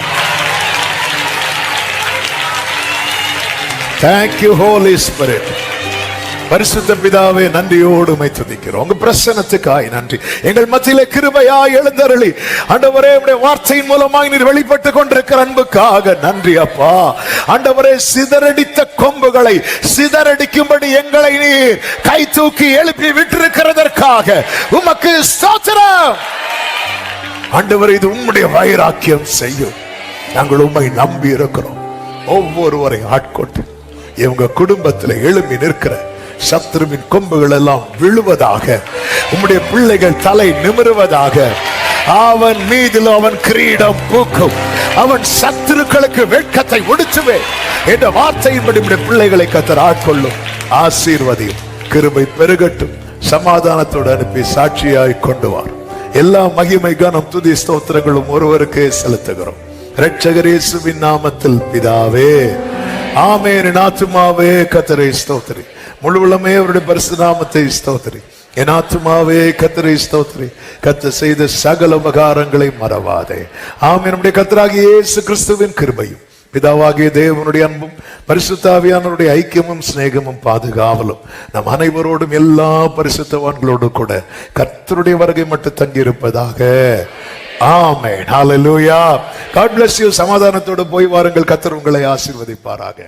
Thank you Holy Spirit. பரிசுத்த பிதாவே, நன்றியோடு உம்மை துதிக்கிறோம். உங்க பிரசன்னத்துக்காய் நன்றி. எங்கள் மத்தியிலே கிருபையாய் எழுந்தருளி ஆண்டவரே உம்முடைய வார்த்தையின் மூலமாய் நீர் வெளிப்பட்டு கொண்டிருக்கிற அன்புக்காக நன்றி அப்பா. ஆண்டவரே, சிதறடித்த கொம்புகளை சிதறடிக்கும்படி எங்களை நீர் கை தூக்கி எழுப்பி விட்டிருக்கிறதற்காக உமக்கு ஸ்தோத்திரம். ஆண்டவரே, இது உம்முடைய வைராக்கியம் செய்யும். நாங்கள் உம்மை நம்பி இருக்கிறோம். ஒவ்வொருவரை ஆட்கொண்டு இவங்க குடும்பத்தில் எழும்பி நிற்கிற சத்துருவின் கொம்புகள் எல்லாம் விழுவதாக, உம்முடைய பிள்ளைகள் தலை நிமிருவதாக. அவன் மீதில் அவன் கிரீடம் பூக்கும், அவன் சத்துருக்களுக்கு வெட்கத்தை உடுத்துவே என்ற வார்த்தையின்படி உம்முடைய பிள்ளைகளை கர்த்தர் ஆட்கொள்ளும். ஆசீர்வதியும், கிருபை பெருகட்டும். சமாதானத்தோடு அனுப்பி சாட்சியாய் கொண்டு வார். எல்லா மகிமை கனம் துதி ஸ்தோத்திரங்களும் ஒருவருக்கே செலுத்துகிறோம். இரட்சகர் இயேசுவின் நாமத்தில் பிதாவே, ஆமென். என் ஆத்துமாவே கர்த்தரை ஸ்தோத்திரி, முழு உள்ளமே அவருடைய பரிசுத்த நாமத்தை ஸ்தோத்திரி. என் ஆத்துமாவே கர்த்தரை ஸ்தோத்திரி, கர்த்தர் செய்த சகல உபகாரங்களை மறவாதே. ஆமென். நம்முடைய கர்த்தராகிய இயேசு கிறிஸ்துவின் கிருபையும் பிதாவாகிய தேவனுடைய அன்பும் பரிசுத்த ஆவியானவருடைய ஐக்கியமும் சிநேகமும் பாதுகாவலும் நம் அனைவரோடும் எல்லா பரிசுத்தவான்களோடு கூட கர்த்தருடைய வருகை மட்டும் தங்கி இருப்பதாக. ஆமென். ஹalleluya. God bless you. சமாதானத்தோடு போய் வாருங்கள். கர்த்தர் உங்களை ஆசீர்வதிப்பாராக.